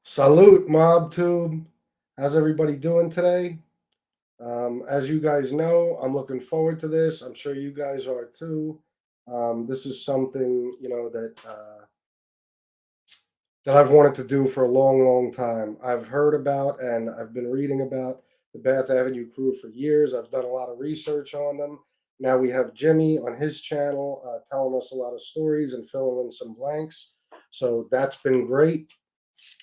Salute, MobTube. How's everybody doing today? As you guys know, I'm looking forward to this. I'm sure you guys are too. This is something that I've wanted to do for a long, long time. I've heard about and I've been reading about the Bath Avenue crew for years. I've done a lot of research on them. Now we have Jimmy on his channel telling us a lot of stories and filling in some blanks. So that's been great.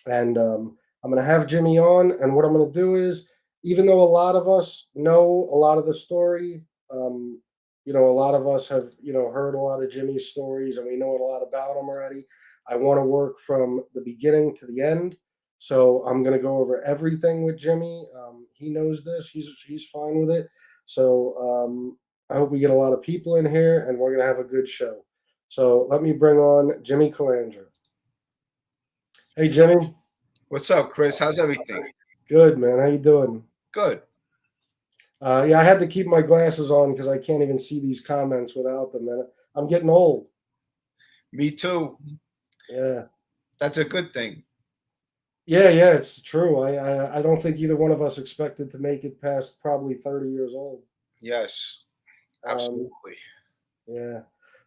And I'm going to have Jimmy on. And what I'm going to do is, even though a lot of us know a lot of the story, um, a lot of us have, heard a lot of Jimmy's stories and we know a lot about him already. I want to work from the beginning to the end. So I'm going to go over everything with Jimmy. He knows this. He's fine with it. So I hope we get a lot of people in here and we're going to have a good show. So let me bring on Jimmy Calandra. Hey, Jimmy. What's up, Chris? How's everything? Good, man. How you doing? Good. Yeah, I had to keep my glasses on because I can't even see these comments without them. Man, I'm getting old. Me too. Yeah, That's a good thing. yeah. It's true. I don't think either one of us expected to make it past probably 30 years old. Yes, Um, absolutely. yeah.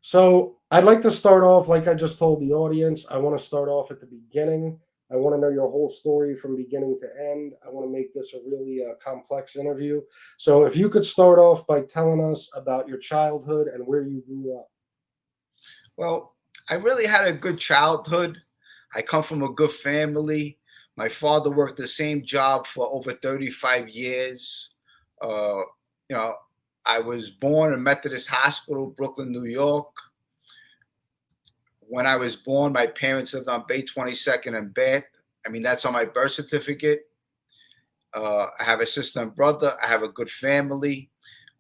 So I'd like to start off like I just told the audience. I want to start off at the beginning. I want to know your whole story from beginning to end. I want to make this a really complex interview. So if you could start off by telling us about your childhood and where you grew up. Well, I really had a good childhood. I come from a good family. My father worked the same job for over 35 years. Uh, you know, I was born in Methodist Hospital, Brooklyn, New York. When I was born, my parents lived on Bay 22nd and Bath. I mean, that's on my birth certificate. I have a sister and brother. I have a good family.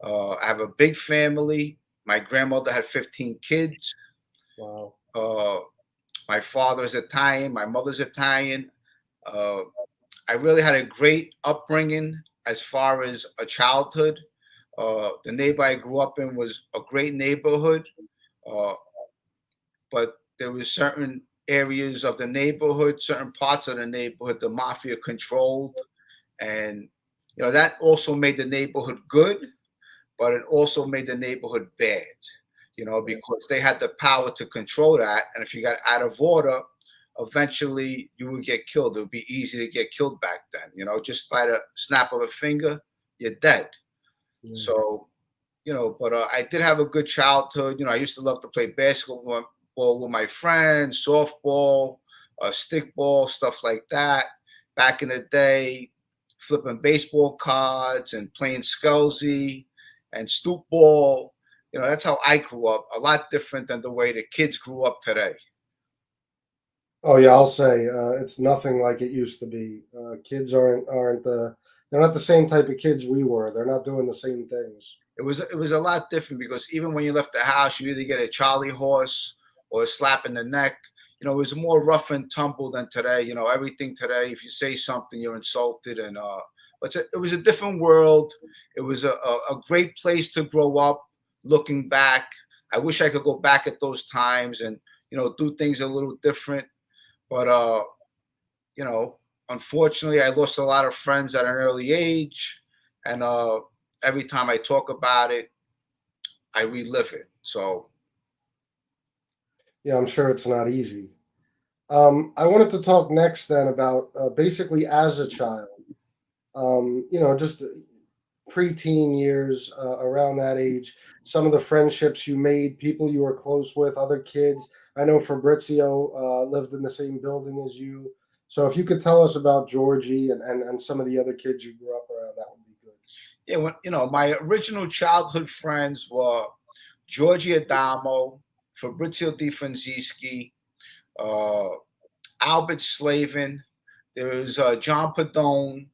I have a big family. My grandmother had 15 kids. Wow. Uh, my father's Italian. My mother's Italian. Uh, I really had a great upbringing as far as a childhood. The neighbor I grew up in was a great neighborhood, uh, but there was certain areas of the neighborhood, certain parts of the neighborhood, the mafia controlled, and that also made the neighborhood good, but it also made the neighborhood bad. Because they had the power to control that, and if you got out of order, eventually you would get killed. It would be easy to get killed back then. Just by the snap of a finger, you're dead. Yeah. So, but I did have a good childhood. I used to love to play basketball with my friends, softball, stickball, stuff like that. Back in the day, flipping baseball cards and playing Scully and stoop ball. That's how I grew up. A lot different than the way the kids grew up today. Oh yeah, I'll say it's nothing like it used to be. Kids aren't they're not the same type of kids we were. They're not doing the same things. It was a lot different because even when you left the house, you either get a Charlie horse or a slap in the neck. It was more rough and tumble than today. Everything today, if you say something, you're insulted, and but it was a different world. It was a great place to grow up. Looking back, I wish I could go back at those times and do things a little different. But you know, unfortunately, I lost a lot of friends at an early age, and every time I talk about it, I relive it. So, Yeah, I'm sure it's not easy. I wanted to talk next then about basically as a child. Just preteen years, around that age. Some of the friendships you made, people you were close with, other kids. I know Fabrizio lived in the same building as you. So if you could tell us about Georgie and some of the other kids you grew up around, that would be good. yeah, my original childhood friends were Georgie Adamo, Fabrizio Di Franzischi, uh, Albert Slavin. There was John Padone,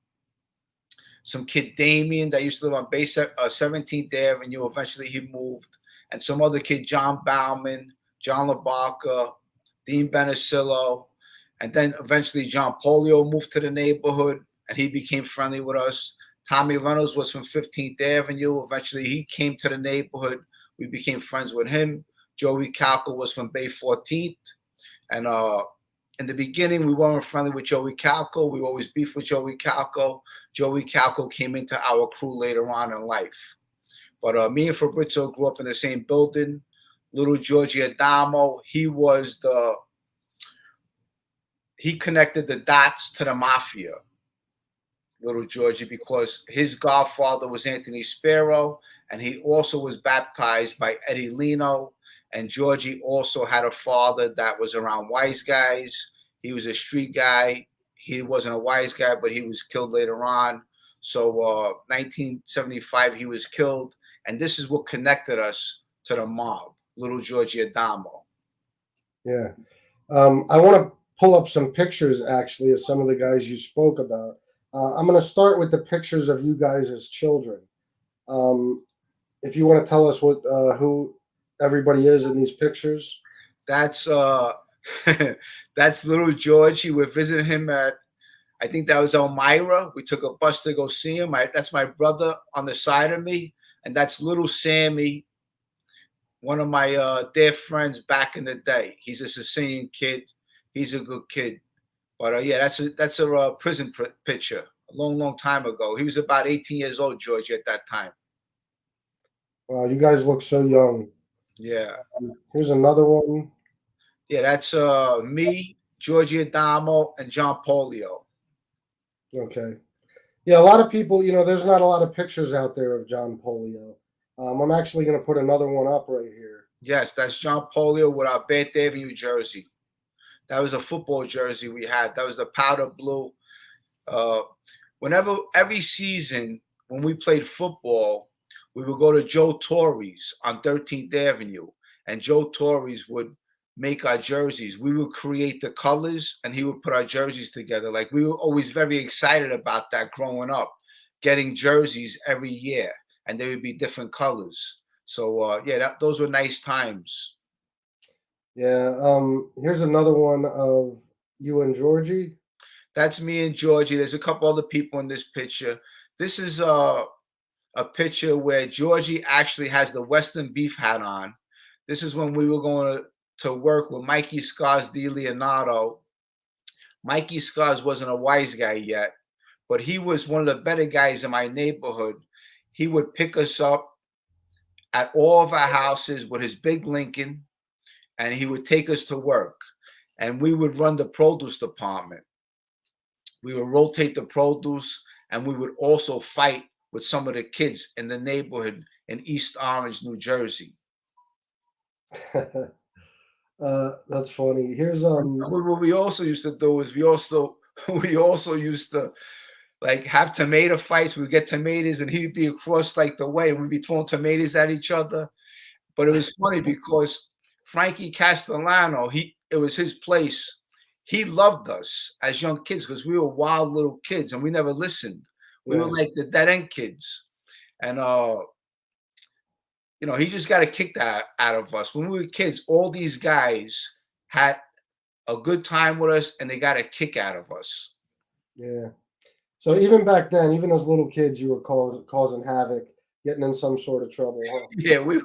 some kid Damien that used to live on base 17th Avenue. Eventually he moved, and some other kid John Bauman, John LaBarca, Dean Benicillo, and then eventually John Polio moved to the neighborhood and he became friendly with us. Tommy Reynolds was from 15th Avenue. Eventually he came to the neighborhood. We became friends with him. Joey Calco was from Bay 14th, and in the beginning, we weren't friendly with Joey Calco. We always beefed with Joey Calco. Joey Calco came into our crew later on in life. But me and Fabrizio grew up in the same building. Little Georgie Adamo, he connected the dots to the mafia, Little Georgie, because his godfather was Anthony Sparrow, and he also was baptized by Eddie Leno. And Georgie also had a father that was around wise guys. He was a street guy. He wasn't a wise guy, but he was killed later on. So 1975, he was killed. And this is what connected us to the mob, Little Georgie Adamo. Yeah. I want to pull up some pictures actually of some of the guys you spoke about. I'm going to start with the pictures of you guys as children. Um, if you want to tell us what who everybody is in these pictures. That's that's Little Georgie. We're visiting him at, I think that was Elmira. We took a bus to go see him. That's my brother on the side of me, and that's Little Sammy, one of my dear friends back in the day. He's a Sicilian kid. He's a good kid. But yeah, that's a prison picture a long, long time ago. He was about 18 years old, Georgie, at that time. Wow, you guys look so young. Yeah. Here's another one. Yeah, that's me, Georgie Adamo, and John Polio. Okay. Yeah, a lot of people, there's not a lot of pictures out there of John Polio. I'm actually going to put another one up right here. Yes, that's John Polio with our Bath Avenue jersey. That was a football jersey we had. That was the powder blue. Every season when we played football, we would go to Joe Torre's on 13th Avenue, and Joe Torre's would make our jerseys. We would create the colors, and he would put our jerseys together. Like, we were always very excited about that growing up, getting jerseys every year, and they would be different colors. So yeah, those were nice times. Yeah. Here's another one of you and Georgie. That's me and Georgie. There's a couple other people in this picture. This is a picture where Georgie actually has the Western beef hat on. This is when we were going to work with Mikey Scars de Leonardo. Mikey Scars wasn't a wise guy yet, but he was one of the better guys in my neighborhood. He would pick us up at all of our houses with his big Lincoln, and he would take us to work. And we would run the produce department. We would rotate the produce, and we would also fight with some of the kids in the neighborhood in East Orange, New Jersey. That's funny. Here's What we also used to do is we also used to like have tomato fights. We'd get tomatoes, and he'd be across like the way, and we'd be throwing tomatoes at each other. But it was funny because Frankie Castellano, it was his place. He loved us as young kids because we were wild little kids and we never listened. We were like the dead end kids. And he just got a kick out of us. When we were kids, all these guys had a good time with us and they got a kick out of us. Yeah. So even back then, even as little kids, you were causing havoc, getting in some sort of trouble, huh? Yeah, we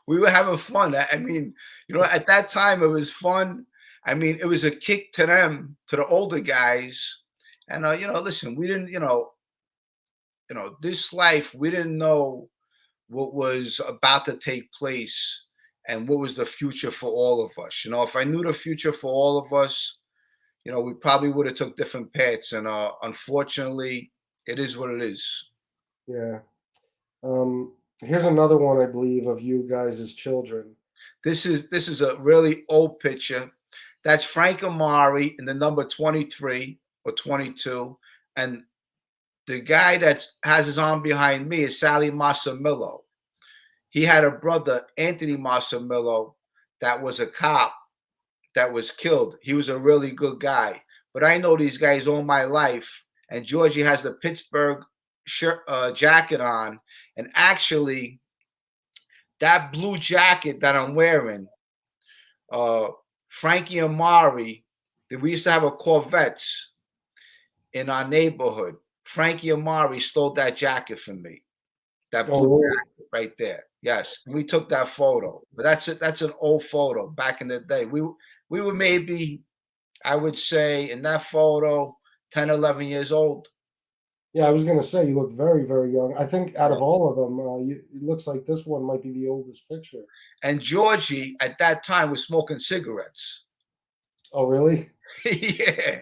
were having fun. I mean, at that time it was fun. I mean, it was a kick to them, to the older guys. And listen, we didn't, this life, we didn't know what was about to take place and what was the future for all of us. If I knew the future for all of us, we probably would have took different paths. And unfortunately, it is what it is. Yeah. Here's another one, I believe, of you guys as children. This is a really old picture. That's Frank Amari in the number 23 or 22. And the guy that has his arm behind me is Sally Massimillo. He had a brother, Anthony Massimillo, that was a cop that was killed. He was a really good guy. But I know these guys all my life. And Georgie has the Pittsburgh jacket on. And actually, that blue jacket that I'm wearing, Frankie Amari, we used to have a Corvettes in our neighborhood. Frankie Amari stole that jacket from me. That blue jacket right there. Yes, we took that photo. But that's an old photo back in the day. We were maybe, I would say in that photo, 10, 11 years old. Yeah, I was gonna say you look very, very young. I think out Yeah. of all of them, it looks like this one might be the oldest picture. And Georgie at that time was smoking cigarettes. Oh, really? Yeah.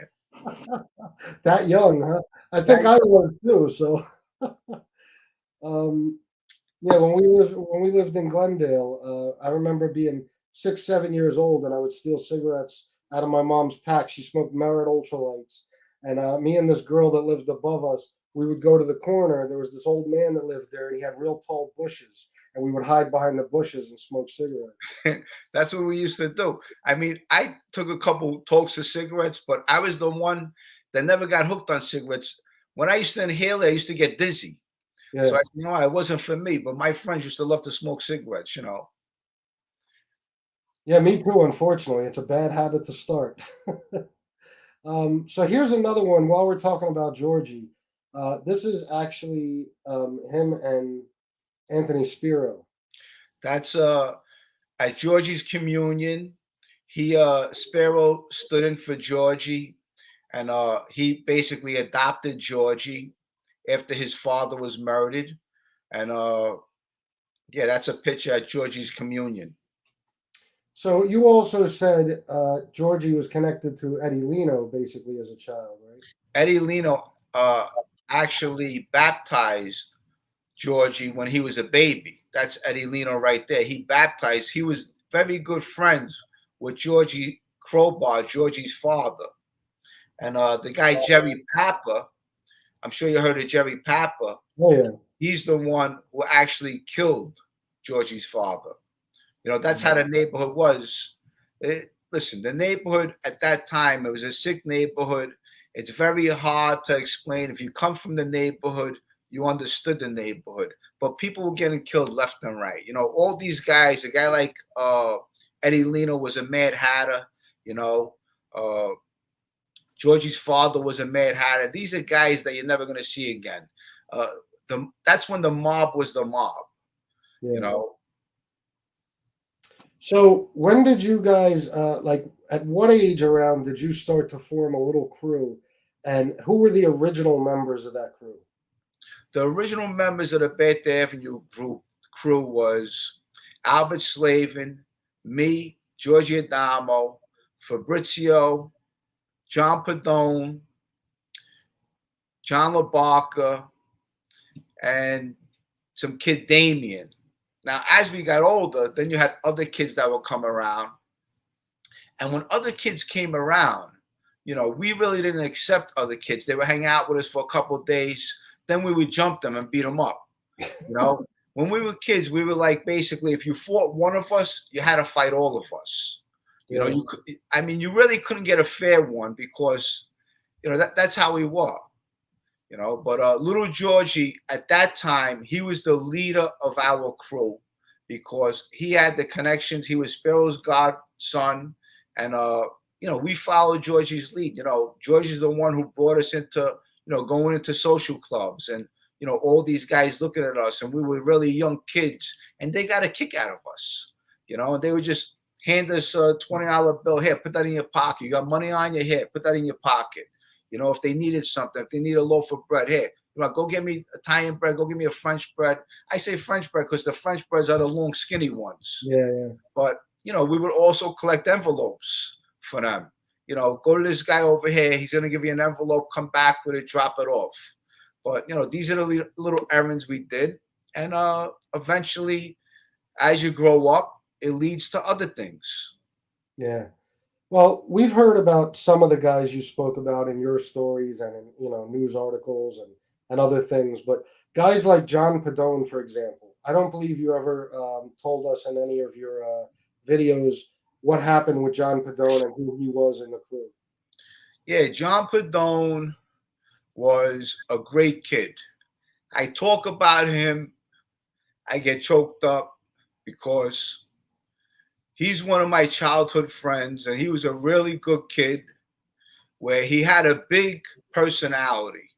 That young, huh? I think That, I was too. So, um, yeah, when we lived in Glendale, I remember being 6, 7 years old, and I would steal cigarettes out of my mom's pack. She smoked Merit Ultralights, and me and this girl that lived above us, we would go to the corner. There was this old man that lived there, and he had real tall bushes, and we would hide behind the bushes and smoke cigarettes. that's what we used to do. I mean, I took a couple tokes of cigarettes, but I was the one that never got hooked on cigarettes. When I used to inhale, I used to get dizzy. So I Yeah, said, no, it wasn't for me. But my friends used to love to smoke cigarettes, you know. yeah, me too. Unfortunately, it's a bad habit to start. So here's another one. While we're talking about Georgie, this is actually him and Anthony Spiro. That's at Georgie's communion. He Sparrow stood in for Georgie, and he basically adopted Georgie after his father was murdered. And yeah, that's a picture at Georgie's communion. So you also said Georgie was connected to Eddie Leno basically as a child, right? Eddie Leno actually baptized Georgie when he was a baby. That's Eddie Leno right there. He baptized. He was very good friends with Georgie Crowbar, Georgie's father. And the guy Jerry Papa, I'm sure you heard of Jerry Papa. Oh yeah. He's the one who actually killed Georgie's father. You know, that's how the neighborhood was. Listen, the neighborhood at that time, it was a sick neighborhood. It's very hard to explain. If you come from the neighborhood, you understood the neighborhood. But people were getting killed left and right. You know, all these guys, a guy like Eddie Leno was a Mad Hatter, you know. Uh, Georgie's father was a Mad Hatter. These are guys that you're never going to see again. Uh, that's when the mob was the mob, you Yeah. know. So when did you guys like at what age around did you start to form a little crew? And who were the original members of that crew? The original members of the Beth Avenue group crew was Albert Slavin, me, Georgie Adamo, Fabrizio, John Padone, John LaBarca, and some kid Damien. Now, as we got older, then you had other kids that would come around. And when other kids came around, you know, we really didn't accept other kids. They would hang out with us for a couple of days. Then we would jump them and beat them up. You know, when we were kids, we were like basically, if you fought one of us, you had to fight all of us. You know, Yeah. you could, I mean, you really couldn't get a fair one because, you know, that's how we were. You know, but little Georgie at that time, he was the leader of our crew because he had the connections. He was Sparrow's godson, and you know, we followed Georgie's lead. You know, Georgie's the one who brought us into, you know, going into social clubs and, you know, all these guys looking at us, and we were really young kids, and they got a kick out of us. You know, and they would just hand us a $20 bill. Here, put that in your pocket. You got money on your head, put that in your pocket. You know, if they needed something, if they need a loaf of bread, hey, you know, go get me Italian bread, go get me a French bread. I say French bread because the French breads are the long, skinny ones. Yeah, yeah. But, you know, we would also collect envelopes for them. You know, go to this guy over here. He's going to give you an envelope, come back with it, drop it off. But, you know, these are the little errands we did. And eventually, as you grow up, it leads to other things. Yeah. Well, we've heard about some of the guys you spoke about in your stories and in, news articles and other things, but guys like John Padone, for example, I don't believe you ever told us in any of your videos what happened with John Padone and who he was in the crew. Yeah, John Padone was a great kid. I talk about him, I get choked up because he's one of my childhood friends and he was a really good kid where he had a big personality.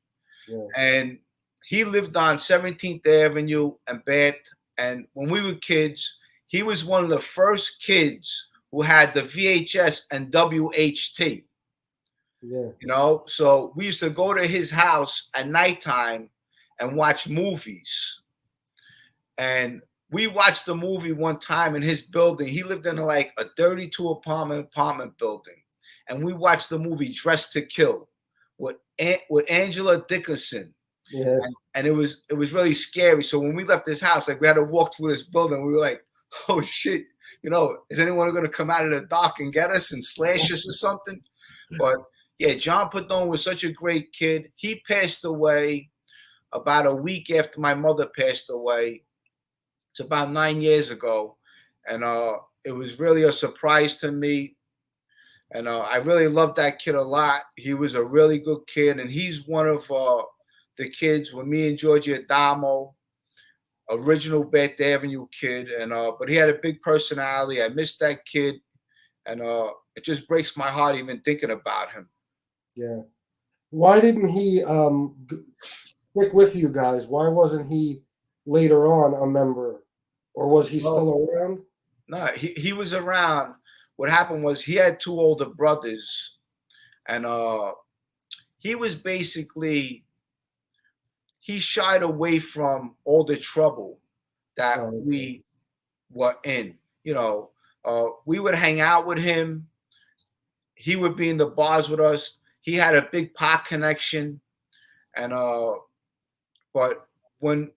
Yeah. And he lived on 17th Avenue and Bath. And when we were kids, he was one of the first kids who had the VHS and WHT. Yeah. So we used to go to his house at nighttime and watch movies. And we watched the movie one time in his building. He lived in like a 32 apartment building. And we watched the movie Dressed to Kill with Angela Dickinson. Yeah. And it was really scary. So when we left this house, like we had to walk through this building, we were like, oh shit, is anyone gonna come out of the dark and get us and slash us or something? But yeah, John Padone was such a great kid. He passed away about a week after my mother passed away. It's about 9 years ago. And it was really a surprise to me. And I really loved that kid a lot. He was a really good kid. And he's one of the kids with me and Georgie Adamo, original Bath Avenue kid. And but he had a big personality. I miss that kid. And it just breaks my heart even thinking about him. Yeah. Why didn't he stick with you guys? Why wasn't he later on a member, or was he Well, still around? no, he was around. What happened was he had two older brothers, and he was basically he shied away from all the trouble that Oh, okay. we were in. We would hang out with him. He would be in the bars with us. He had a big pot connection, and but when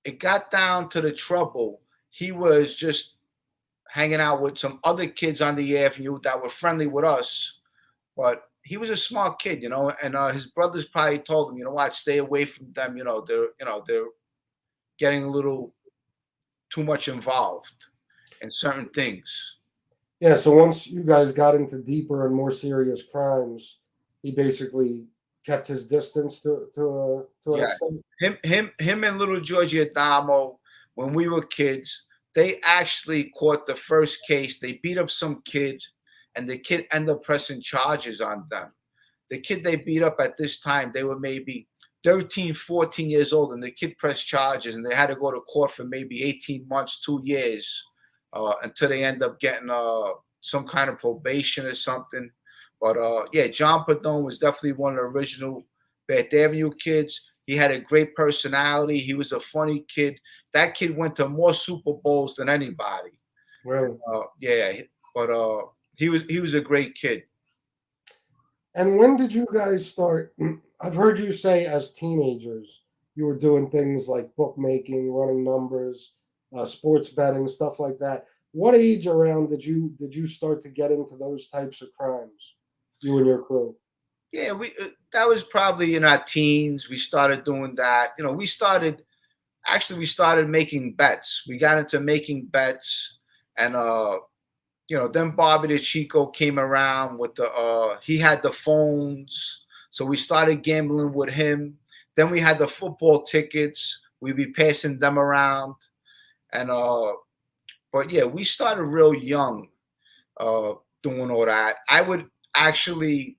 it got down to the trouble, he was just hanging out with some other kids on the avenue that were friendly with us. But he was a smart kid, and his brothers probably told him, what, stay away from them. They're getting a little too much involved in certain things. Yeah. So once you guys got into deeper and more serious crimes, he basically kept his distance to an Yeah, extent. him, and little Georgie Adamo, when we were kids, they actually caught the first case. They beat up some kid, and the kid ended up pressing charges on them. The kid they beat up at this time, they were maybe 13, 14 years old, and the kid pressed charges, and they had to go to court for maybe 18 months, 2 years, until they end up getting some kind of probation or something. But yeah, John Padone was definitely one of the original Bath Avenue kids. He had a great personality. He was a funny kid. That kid went to more Super Bowls than anybody. Really. Yeah, but he was a great kid. And when did you guys start? I've heard you say as teenagers you were doing things like bookmaking, running numbers, sports betting, stuff like that. What age around did you start to get into those types of crimes? You and your crew. Yeah, we that was probably in our teens. We started doing that. We started making bets. We got into making bets, and then Bobby the Chico came around with he had the phones, so we started gambling with him. Then we had the football tickets. We'd be passing them around, and but yeah, we started real young, uh, doing all that. I would actually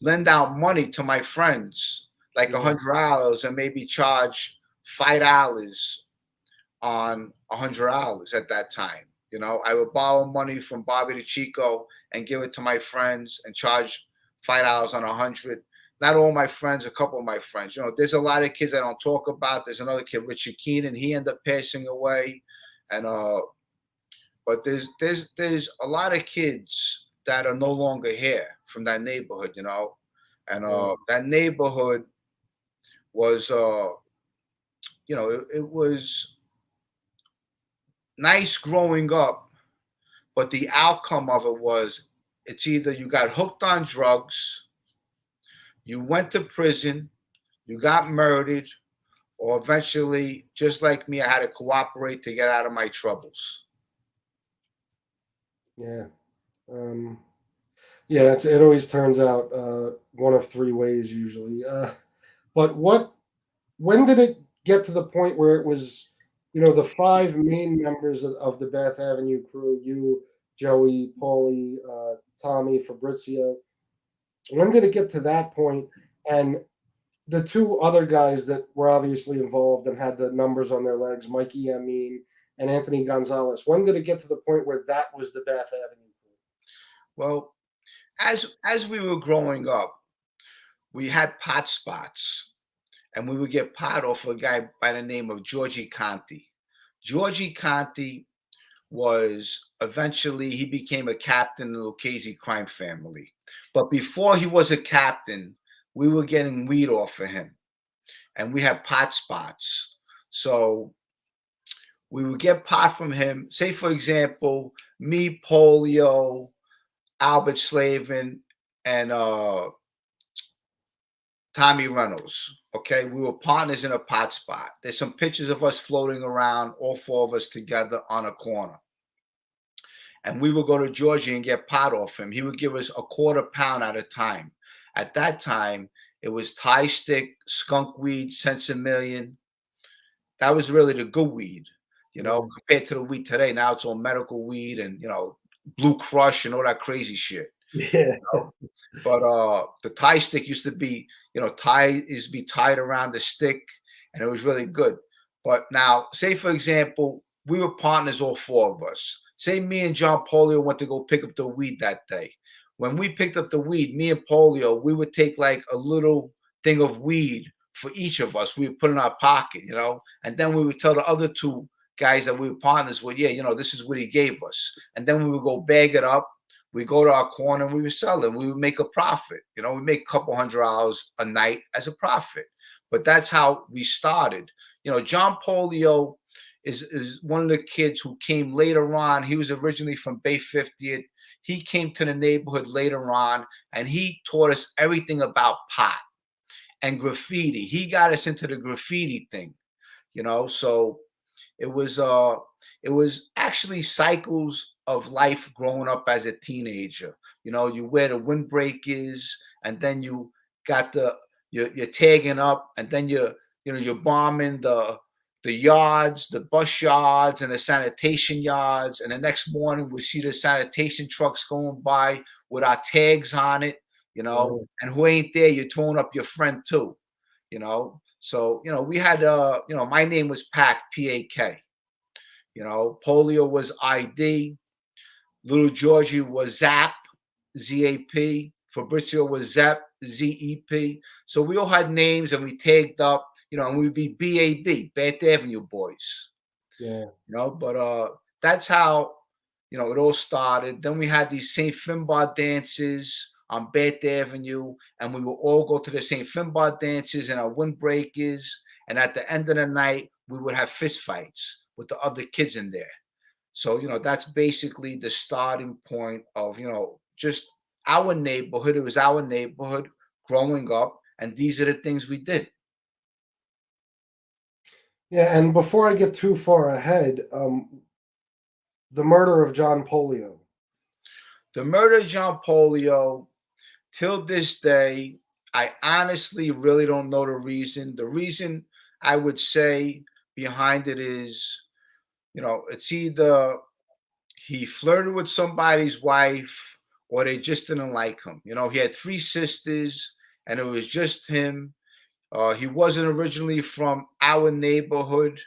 lend out money to my friends, like Yeah, $100, and maybe charge $5 on $100 at that time. I would borrow money from Bobby the Chico and give it to my friends and charge $5 on 100. Not all my friends, a couple of my friends. There's a lot of kids I don't talk about. There's another kid, Richard Keenan. He ended up passing away, and but there's a lot of kids that are no longer here from that neighborhood. And yeah, that neighborhood was it was nice growing up, but the outcome of it was it's either you got hooked on drugs, you went to prison, you got murdered, or eventually, just like me, I had to cooperate to get out of my troubles. yeah. Um, yeah, it always turns out one of three ways usually. But when did it get to the point where it was, the five main members of the Bath Avenue crew, you, Joey, Paulie, Tommy, Fabrizio? When did it get to that point? And the two other guys that were obviously involved and had the numbers on their legs, Mikey Amin and Anthony Gonzalez, when did it get to the point where that was the Bath Avenue crew? Well, as we were growing up, we had pot spots, and we would get pot off a guy by the name of Georgie Conti. Georgie Conti was eventually he became a captain in the Lucchese crime family. But before he was a captain, we were getting weed off of him, and we had pot spots. So we would get pot from him. Say, for example, me, Polio, Albert Slavin, and Tommy Reynolds. Okay, we were partners in a pot spot. There's some pictures of us floating around, all four of us together on a corner. And we would go to Georgia and get pot off him. He would give us a quarter pound at a time. At that time, it was Thai stick, skunk weed, Sensimillion. That was really the good weed, Yeah. compared to the weed today. Now it's all medical weed and Blue Crush and all that crazy shit. Yeah. But the Thai stick used to be, tied around the stick, and it was really good. But now, say for example, we were partners, all four of us. Say me and John Polio went to go pick up the weed that day. When we picked up the weed, me and Polio, we would take like a little thing of weed for each of us. We would put in our pocket, and then we would tell the other two guys that we were partners with, yeah, this is what he gave us. And then we would go bag it up. We go to our corner and we would sell it. We would make a profit. We make a couple $100 a night as a profit. But that's how we started. John Polio is one of the kids who came later on. He was originally from Bay 50th. He came to the neighborhood later on, and he taught us everything about pot and graffiti. He got us into the graffiti thing, so it was actually cycles of life growing up as a teenager. You wear the windbreakers, and then you got you're tagging up, and then you're bombing the yards, the bus yards, and the sanitation yards. And the next morning we see the sanitation trucks going by with our tags on it, Right. and who ain't there, you're throwing up your friend too, So, we had, my name was Pac, Pak. Polio was ID. Little Georgie was Zap, ZAP. Fabrizio was Zep, ZEP. So we all had names, and we tagged up, and we'd be BAB, Bath Avenue Boys. Yeah. But that's how, it all started. Then we had these St. Finbar dances on Bath Avenue, and we would all go to the St. Finbar dances in our windbreakers. And at the end of the night, we would have fist fights with the other kids in there. So, that's basically the starting point of, just our neighborhood. It was our neighborhood growing up, and these are the things we did. Yeah. And before I get too far ahead, the murder of John Polio. The murder of John Polio, till this day, I honestly really don't know the reason. The reason I would say behind it is, it's either he flirted with somebody's wife or they just didn't like him. He had three sisters and it was just him. He wasn't originally from our neighborhood,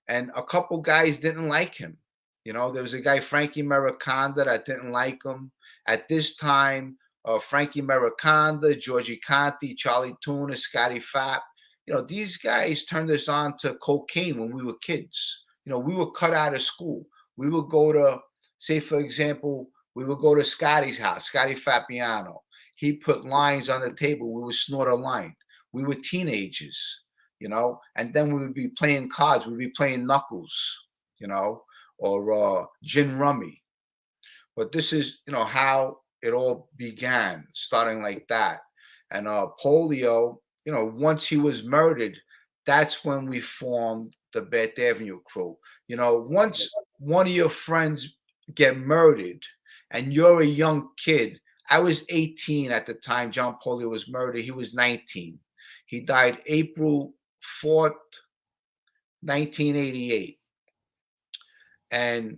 and a couple guys didn't like him. There was a guy, Frankie Mariconda, that didn't like him. At this time, Frankie Mariconda, Georgie Conti, Charlie Tuna, Scotty Fap, these guys turned us on to cocaine when we were kids. We were cut out of school. We would go to, say, for example, we would go to Scotty's house, Scotty Fabiano. He put lines on the table. We would snort a line. We were teenagers, and then we would be playing cards. We'd be playing knuckles, or gin rummy. But this is, how it all began, starting like that. And Polio, once he was murdered, that's when we formed the Bath Avenue crew. Once one of your friends get murdered and you're a young kid, I was 18 at the time John Polio was murdered. He was 19. He died April 4th, 1988. And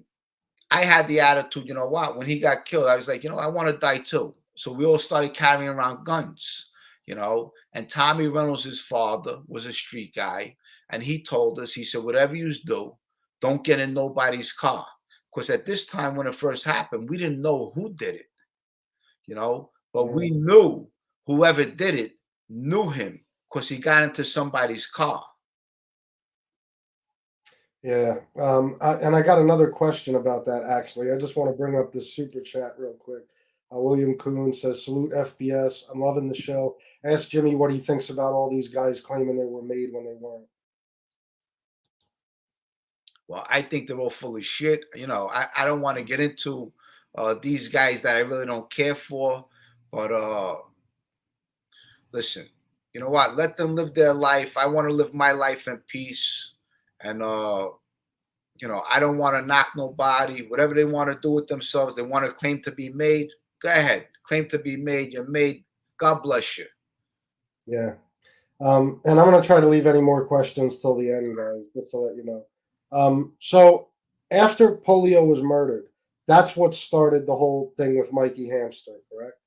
I had the attitude, what? When he got killed, I was like, I want to die too. So we all started carrying around guns, And Tommy Reynolds' father was a street guy. And he told us, he said, whatever you do, don't get in nobody's car. Because at this time when it first happened, we didn't know who did it, but Yeah. we knew whoever did it knew him because he got into somebody's car. Yeah. And I got another question about that, actually. I just want to bring up this super chat real quick. William Kuhn says, salute FBS. I'm loving the show. Ask Jimmy what he thinks about all these guys claiming they were made when they weren't. Well, I think they're all full of shit. I don't want to get into these guys that I really don't care for. But listen, you know what? Let them live their life. I want to live my life in peace. And I don't want to knock nobody. Whatever they want to do with themselves, they want to claim to be made. Go ahead, claim to be made. You're made. God bless you. Yeah. And I'm going to try to leave any more questions till the end, guys, just to let you know. So after Polio was murdered, that's what started the whole thing with Mikey Hamster, correct?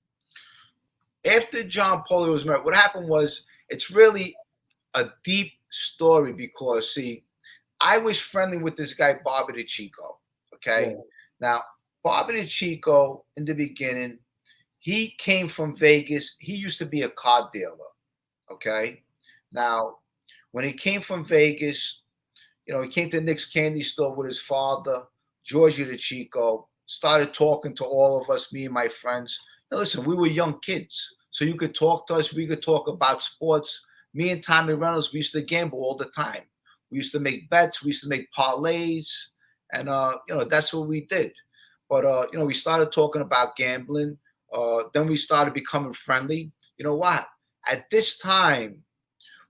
After John Polio was murdered, what happened was it's really a deep story because, see, I was friendly with this guy, Bobby the Chico. Okay. Yeah. Now, Bobby the Chico, in the beginning, he came from Vegas. He used to be a car dealer. Okay. Now, when he came from Vegas, he came to Nick's candy store with his father, Georgie the Chico, started talking to all of us, me and my friends. Now, listen, we were young kids, so you could talk to us. We could talk about sports. Me and Tommy Reynolds, we used to gamble all the time. We used to make bets. We used to make parlays, and that's what we did. But we started talking about gambling. Then we started becoming friendly. You know what? At this time,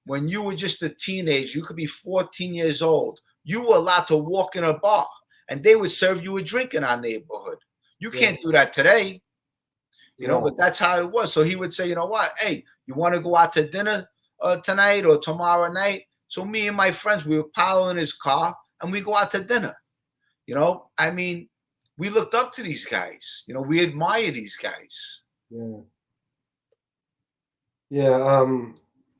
when you were just a teenager, you could be 14 years old. You were allowed to walk in a bar, and they would serve you a drink in our neighborhood. You can't do that today, but that's how it was. So he would say, you know what? Hey, you want to go out to dinner tonight or tomorrow night? So me and my friends, we would pile in his car and we go out to dinner. I mean, we looked up to these guys. We admire these guys. Yeah. Yeah.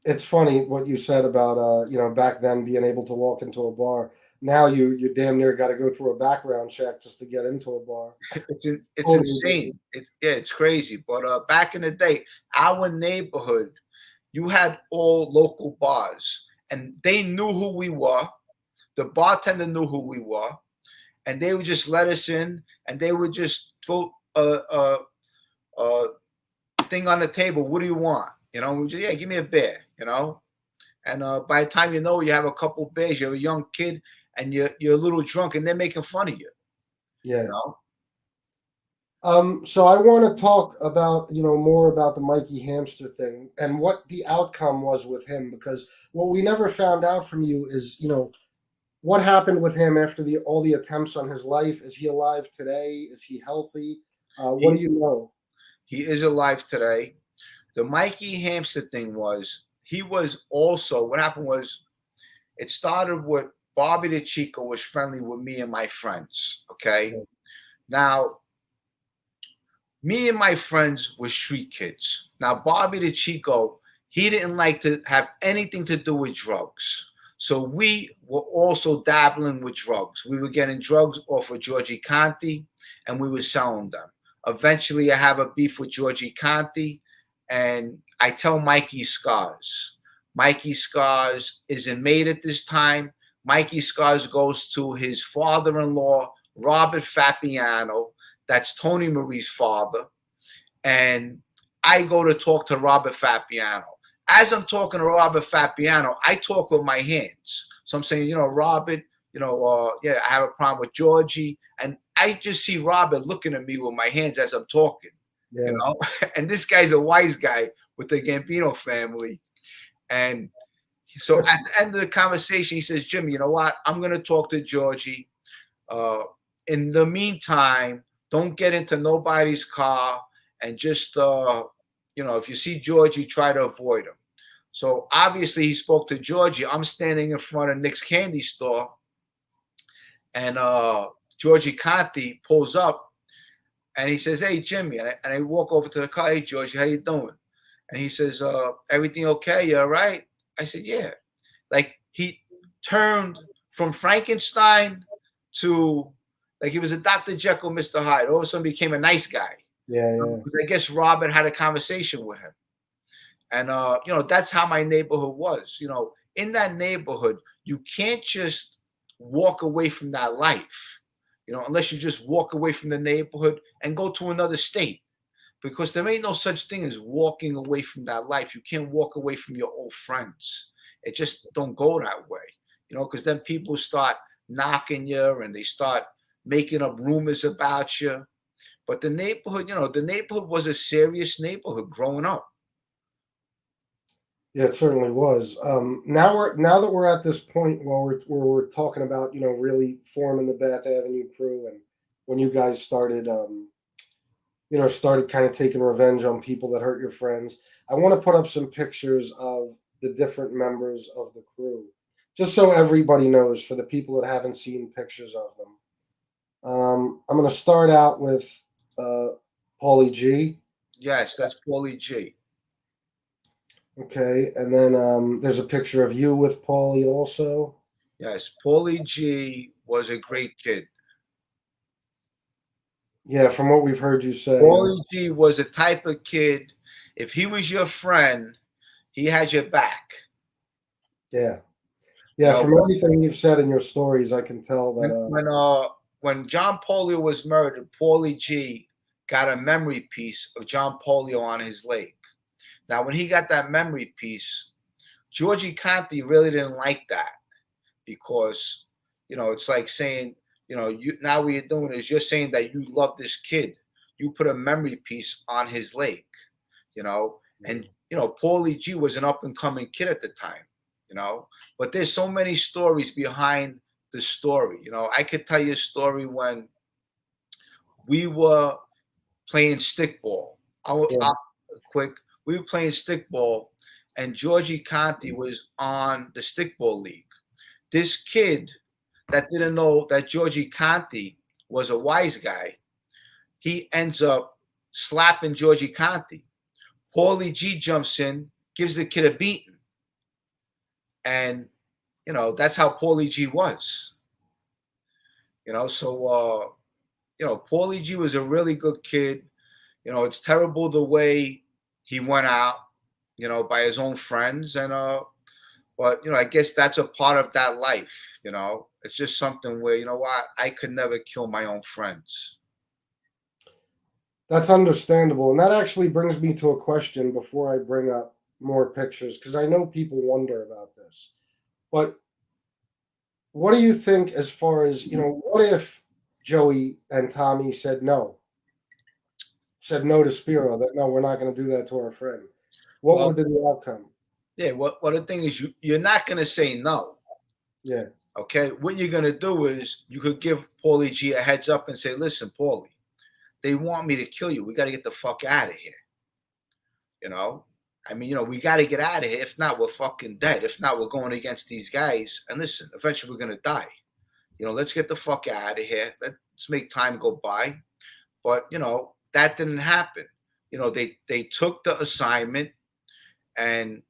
It's funny what you said about back then being able to walk into a bar. Now you damn near got to go through a background check just to get into a bar. It's Totally insane. It's crazy. But back in the day, our neighborhood, you had all local bars, and they knew who we were. The bartender knew who we were, and they would just let us in, and they would just throw a thing on the table. What do you want? We just, yeah, give me a beer. And by the time you have a couple beers, you're a young kid, and you're a little drunk, and they're making fun of you. Yeah. So I want to talk about, more about the Mikey Hamster thing and what the outcome was with him, because what we never found out from you is, what happened with him after all the attempts on his life. Is he alive today? Is he healthy? What do you know? He is alive today. The Mikey Hamster thing was, what happened was, it started with Bobby the Chico was friendly with me and my friends. Okay. Yeah. Now, me and my friends were street kids. Now, Bobby the Chico, he didn't like to have anything to do with drugs. So we were also dabbling with drugs. We were getting drugs off of Georgie Conti, and we were selling them. Eventually, I have a beef with Georgie Conti, and I tell Mikey Scars. Mikey Scars isn't made at this time. Mikey Scars goes to his father-in-law, Robert Fabiano. That's Tony Marie's father. And I go to talk to Robert Fabiano. As I'm talking to Robert Fabiano, I talk with my hands. So I'm saying, Robert, I have a problem with Georgie. And I just see Robert looking at me with my hands as I'm talking, Yeah. And this guy's a wise guy with the Gambino family. And so at the end of the conversation, he says, Jimmy, you know what? I'm going to talk to Georgie. In the meantime, don't get into nobody's car, and just, if you see Georgie, try to avoid him. So obviously he spoke to Georgie. I'm standing in front of Nick's candy store, and Georgie Conti pulls up, and he says, hey, Jimmy. And I walk over to the car. Hey, Georgie, how you doing? And he says, everything okay? You all right? I said, yeah. Like, he turned from Frankenstein to, like, he was a Dr. Jekyll, Mr. Hyde. All of a sudden became a nice guy. Yeah. I guess Robert had a conversation with him. And that's how my neighborhood was. In that neighborhood, you can't just walk away from that life. Unless you just walk away from the neighborhood and go to another state, because there ain't no such thing as walking away from that life. You can't walk away from your old friends. It just don't go that way. Because then people start knocking you and they start making up rumors about you. But the neighborhood was a serious neighborhood growing up. Yeah, it certainly was. Now that we're at this point while we're talking about really forming the Bath Avenue crew, and when you guys started kind of taking revenge on people that hurt your friends. I want to put up some pictures of the different members of the crew, just so everybody knows, for the people that haven't seen pictures of them. I'm going to start out with uh, Paulie G. Yes, that's Paulie G. Okay, and then there's a picture of you with Paulie also. Yes, Paulie G was a great kid. Yeah, from what we've heard you say. Paulie G was a type of kid, if he was your friend, he had your back. Yeah, You yeah. know, From everything you've said in your stories, I can tell that. when when uh when John Polio was murdered, Paulie G got a memory piece of John Polio on his leg. Now, when he got that memory piece, Georgie Conti really didn't like that, because it's like saying, you now what you're doing is you're saying that you love this kid. You put a memory piece on his leg, you know, and Paulie G was an up and coming kid at the time, but there's so many stories behind the story. I could tell you a story when we were playing stickball. I'll quick. We were playing stickball, and Georgie Conti was on the stickball league. This kid that didn't know that Georgie Conti was a wise guy, he ends up slapping Georgie Conti. Paulie G jumps in, gives the kid a beating. And, that's how Paulie G was. Paulie G was a really good kid. It's terrible the way he went out, by his own friends. But I guess that's a part of that life. It's just something where, what, I could never kill my own friends. That's understandable. And that actually brings me to a question before I bring up more pictures, because I know people wonder about this. But what do you think as far as, what if Joey and Tommy said no? Said no to Spiro, that no, we're not going to do that to our friend. What would Well, have been the outcome? yeah. What the thing is, you're not gonna say no. Yeah. Okay. What you're gonna do is you could give Paulie G a heads up and say, "Listen, Paulie, they want me to kill you. We got to get the fuck out of here." We got to get out of here. If not, we're fucking dead. If not, we're going against these guys. And listen, eventually we're gonna die. Let's get the fuck out of here. Let's make time go by. But that didn't happen. They took the assignment, and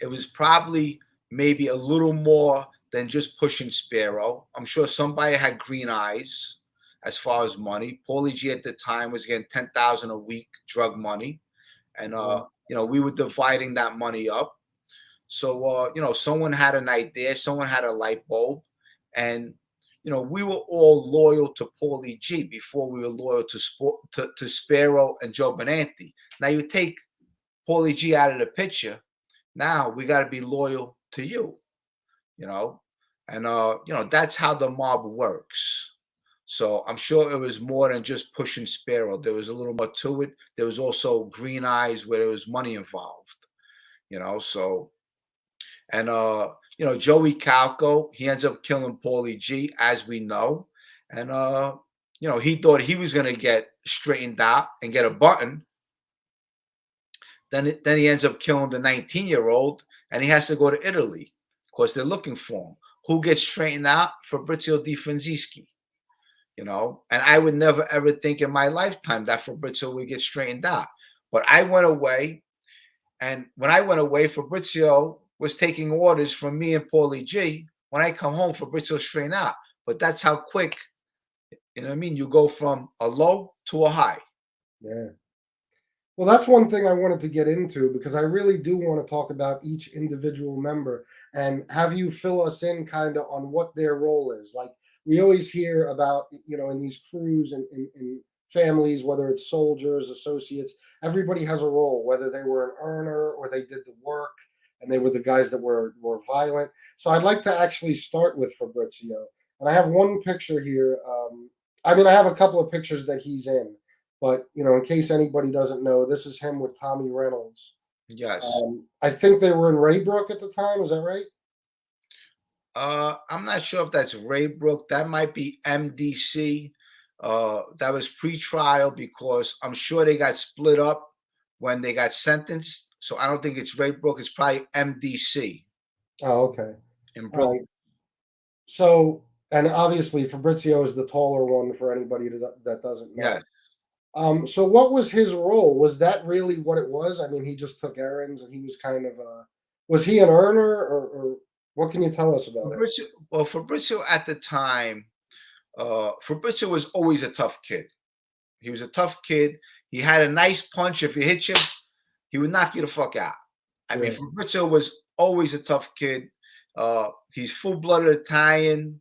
it was probably maybe a little more than just pushing Sparrow. I'm sure somebody had green eyes as far as money. Paulie G at the time was getting 10,000 a week drug money, and we were dividing that money up. So someone had an idea, someone had a light bulb, and we were all loyal to Paulie G before we were loyal to Sparrow and Joe Benanti. Now you take Paulie G out of the picture, now we got to be loyal to you, you know, and that's how the mob works. So I'm sure it was more than just pushing Sparrow. There was a little more to it. There was also green eyes where there was money involved, So and Joey Calco, he ends up killing Paulie G, as we know, and he thought he was gonna get straightened out and get a button. Then he ends up killing the 19-year-old, and he has to go to Italy. Of course, they're looking for him. Who gets straightened out? Fabrizio Di Franzischi. And I would never ever think in my lifetime that Fabrizio would get straightened out. But I went away, and when I went away, Fabrizio was taking orders from me and Paulie G. When I come home, Fabrizio straightened out. But that's how quick, you go from a low to a high. Yeah. Well, that's one thing I wanted to get into because I really do want to talk about each individual member and have you fill us in kind of on what their role is. Like we always hear about, in these crews and in families, whether it's soldiers, associates, everybody has a role, whether they were an earner or they did the work and they were the guys that were violent. So I'd like to actually start with Fabrizio. And I have one picture here. I mean, I have a couple of pictures that he's in. But in case anybody doesn't know, this is him with Tommy Reynolds. Yes. I think they were in Raybrook at the time. Is that right? I'm not sure if that's Raybrook. That might be MDC. That was pre-trial because I'm sure they got split up when they got sentenced. So I don't think it's Raybrook. It's probably MDC Oh, okay. in All Brooklyn. right. So, and obviously Fabrizio is the taller one for anybody that doesn't know. Yes. So what was his role? Was that really what it was? I mean, he just took errands and he was kind of was he an earner or what can you tell us about him? Fabrizio at the time, Fabrizio was always a tough kid. He was a tough kid. He had a nice punch. If you hit him, he would knock you the fuck out. I mean, Yeah, Fabrizio was always a tough kid. He's full-blooded Italian.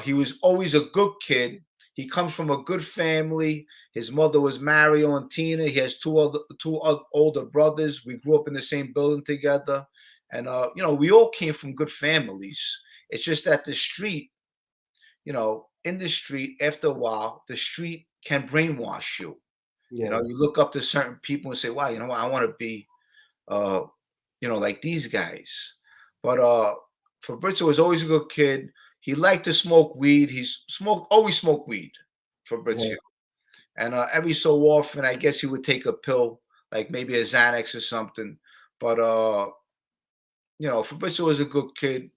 He was always a good kid. He comes from a good family. His mother was Mario and Tina. He has older brothers. We grew up in the same building together, and we all came from good families. It's just that the street, in the street, after a while, the street can brainwash you. yeah, You look up to certain people and say, "Wow, you know what? I want to be." Uh, like these guys. But Fabrizio was always a good kid. He liked to smoke weed. Always smoked weed, yeah. Fabrizio. And every so often, I guess he would take a pill, like maybe a Xanax or something. But Fabrizio was a good kid.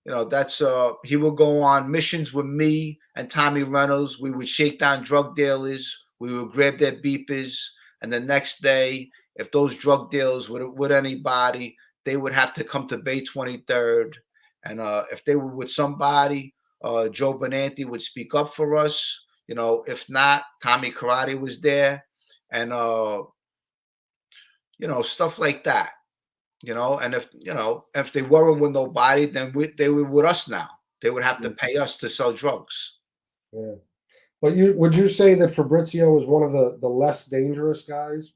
That's he would go on missions with me and Tommy Reynolds. We would shake down drug dealers. We would grab their beepers, and the next day, if those drug dealers were with anybody, they would have to come to Bay 23rd. And if they were with somebody, Joe Benanti would speak up for us. If not, Tommy Karate was there, and stuff like that. And if they weren't with nobody, then they were with us now. They would have to Yeah. pay us to sell drugs. Yeah. But would you say that Fabrizio was one of the less dangerous guys?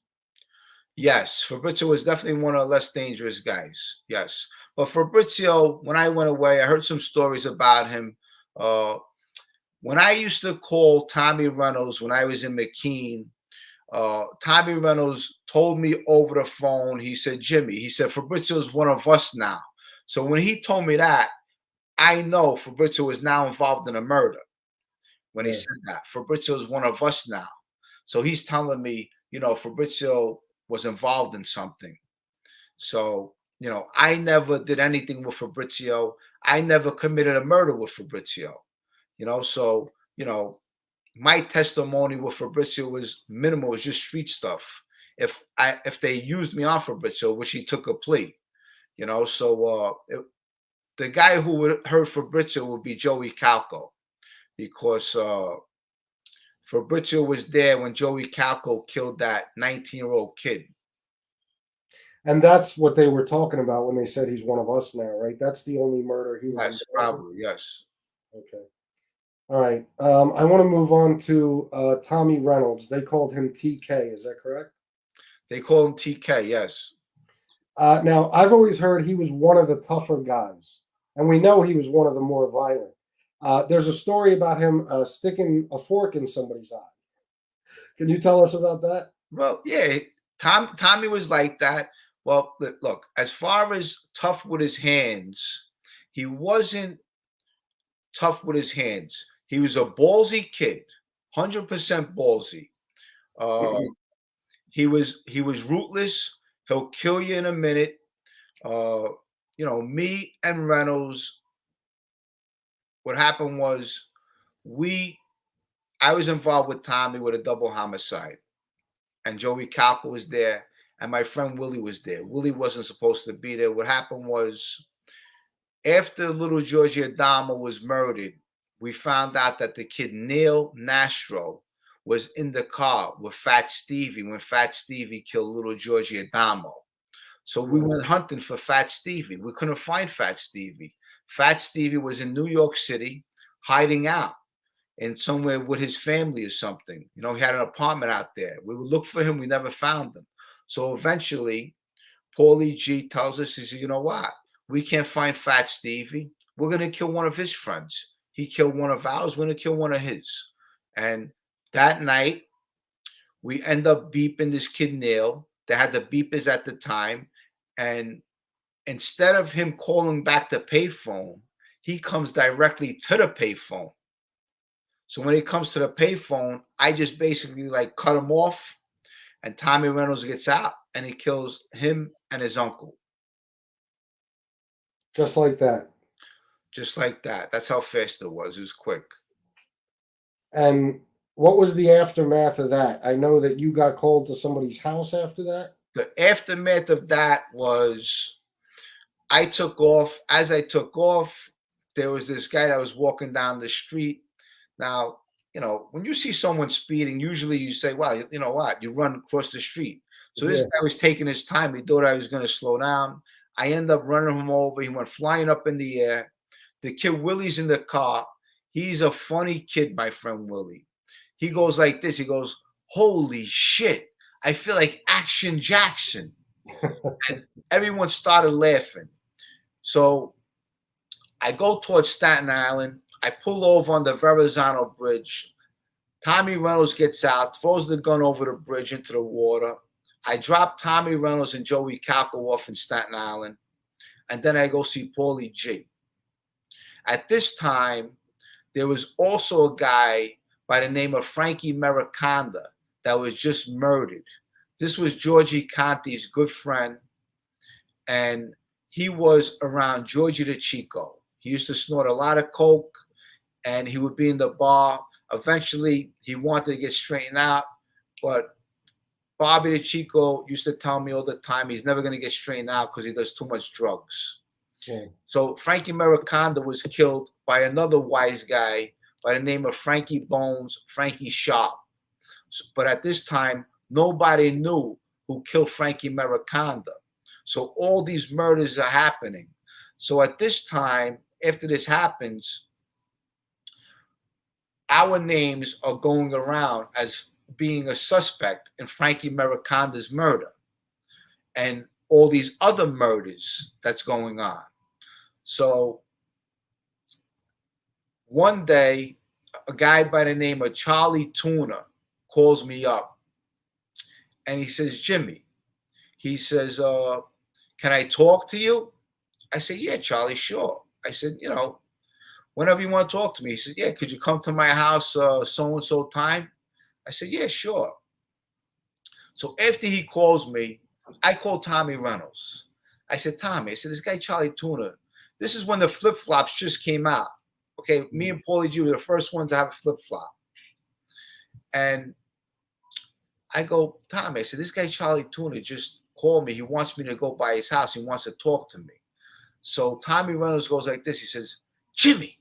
Yes, Fabrizio was definitely one of the less dangerous guys. Yes, but Fabrizio, when I went away, I heard some stories about him. Uh, when I used to call Tommy Reynolds when I was in McKean, Tommy Reynolds told me over the phone. He said, "Jimmy," he said, "Fabrizio's one of us now." So when he told me that, I know Fabrizio is now involved in a murder. When he Yeah, said that, Fabrizio is one of us now. So he's telling me, Fabrizio was involved in something. So, I never did anything with Fabrizio. I never committed a murder with Fabrizio, so, my testimony with Fabrizio was minimal. It was just street stuff. If they used me on Fabrizio, which he took a plea, so the guy who would hurt Fabrizio would be Joey Calco because Fabrizio was there when Joey Calco killed that 19-year-old kid. and that's what they were talking about when they said he's one of us now, right? That's the only murder he was Yes, involved in. probably. Yes. Okay. All right. I want to move on to Tommy Reynolds. They called him TK. Is that correct? They call him TK. Yes. Now, I've always heard he was one of the tougher guys, and we know he was one of the more violent. There's a story about him sticking a fork in somebody's eye. Can you tell us about that? Well, yeah. Tommy was like that. Well, look, as far as tough with his hands, he wasn't tough with his hands. He was a ballsy kid, 100% ballsy. Uh, he was rootless. He'll kill you in a minute. Uh, me and Reynolds. What happened was we. I was involved with Tommy with a double homicide, and Joey Calco was there, and my friend Willie was there. Willie wasn't supposed to be there. What happened was after little Georgie Adamo was murdered, we found out that the kid Neil Nastro was in the car with Fat Stevie when Fat Stevie killed little Georgie Adamo. So we Right. went hunting for Fat Stevie. We couldn't find Fat Stevie. Fat Stevie was in New York City hiding out in somewhere with his family or something. You know, he had an apartment out there. We would look for him. We never found him. So eventually, Paulie G tells us, he said, you know what? We can't find Fat Stevie. We're going to kill one of his friends. He killed one of ours. We're going to kill one of his. And that night, we end up beeping this kid Neil. They had the beepers at the time. And instead of him calling back the payphone, he comes directly to the payphone. So when he comes to the payphone, I just basically like cut him off, and Tommy Reynolds gets out and he kills him and his uncle. Just like that. Just like that. That's how fast it was. It was quick. And what was the aftermath of that? I know that you got called to somebody's house after that. The aftermath of that was I took off. As I took off, there was this guy that was walking down the street. Now, you know, when you see someone speeding, usually you say, well, you know what? You run across the street. So this Yeah. guy was taking his time. He thought I was going to slow down. I end up running him over. He went flying up in the air. The kid Willie's in the car. He's a funny kid, my friend Willie. He goes like this. He goes, holy shit. I feel like Action Jackson. And everyone started laughing. So I go towards Staten Island. I pull over on the Verrazano Bridge. Tommy Reynolds gets out, throws the gun over the bridge into the water. I drop Tommy Reynolds and Joey Calco off in Staten Island. And then I go see Paulie G. At this time, there was also a guy by the name of Frankie Mericonda that was just murdered. This was Georgie Conti's good friend, and he was around Georgie the Chico. He used to snort a lot of coke, and he would be in the bar. Eventually, he wanted to get straightened out, but Bobby the Chico used to tell me all the time he's never going to get straightened out because he does too much drugs. Yeah. So Frankie Mericonda was killed by another wise guy by the name of Frankie Bones, Frankie Sharp. But at this time, nobody knew who killed Frankie Mericonda. So all these murders are happening. So at this time, after this happens, our names are going around as being a suspect in Frankie Mericonda's murder and all these other murders that's going on. So one day, a guy by the name of Charlie Tuna calls me up and he says, Jimmy, he says, can I talk to you? I said, yeah, Charlie, sure. I said, you know, whenever you want to talk to me. He said, yeah, could you come to my house so-and-so time? I said, yeah, sure. So after he calls me, I call Tommy Reynolds. I said, Tommy, I said, this guy Charlie Tuna, this is when the flip-flops just came out. Okay, me and Paulie G were the first ones to have a flip-flop. And I go, Tommy, I said, this guy Charlie Tuna just called me. He wants me to go by his house. He wants to talk to me. So Tommy Reynolds goes like this. He says, Jimmy,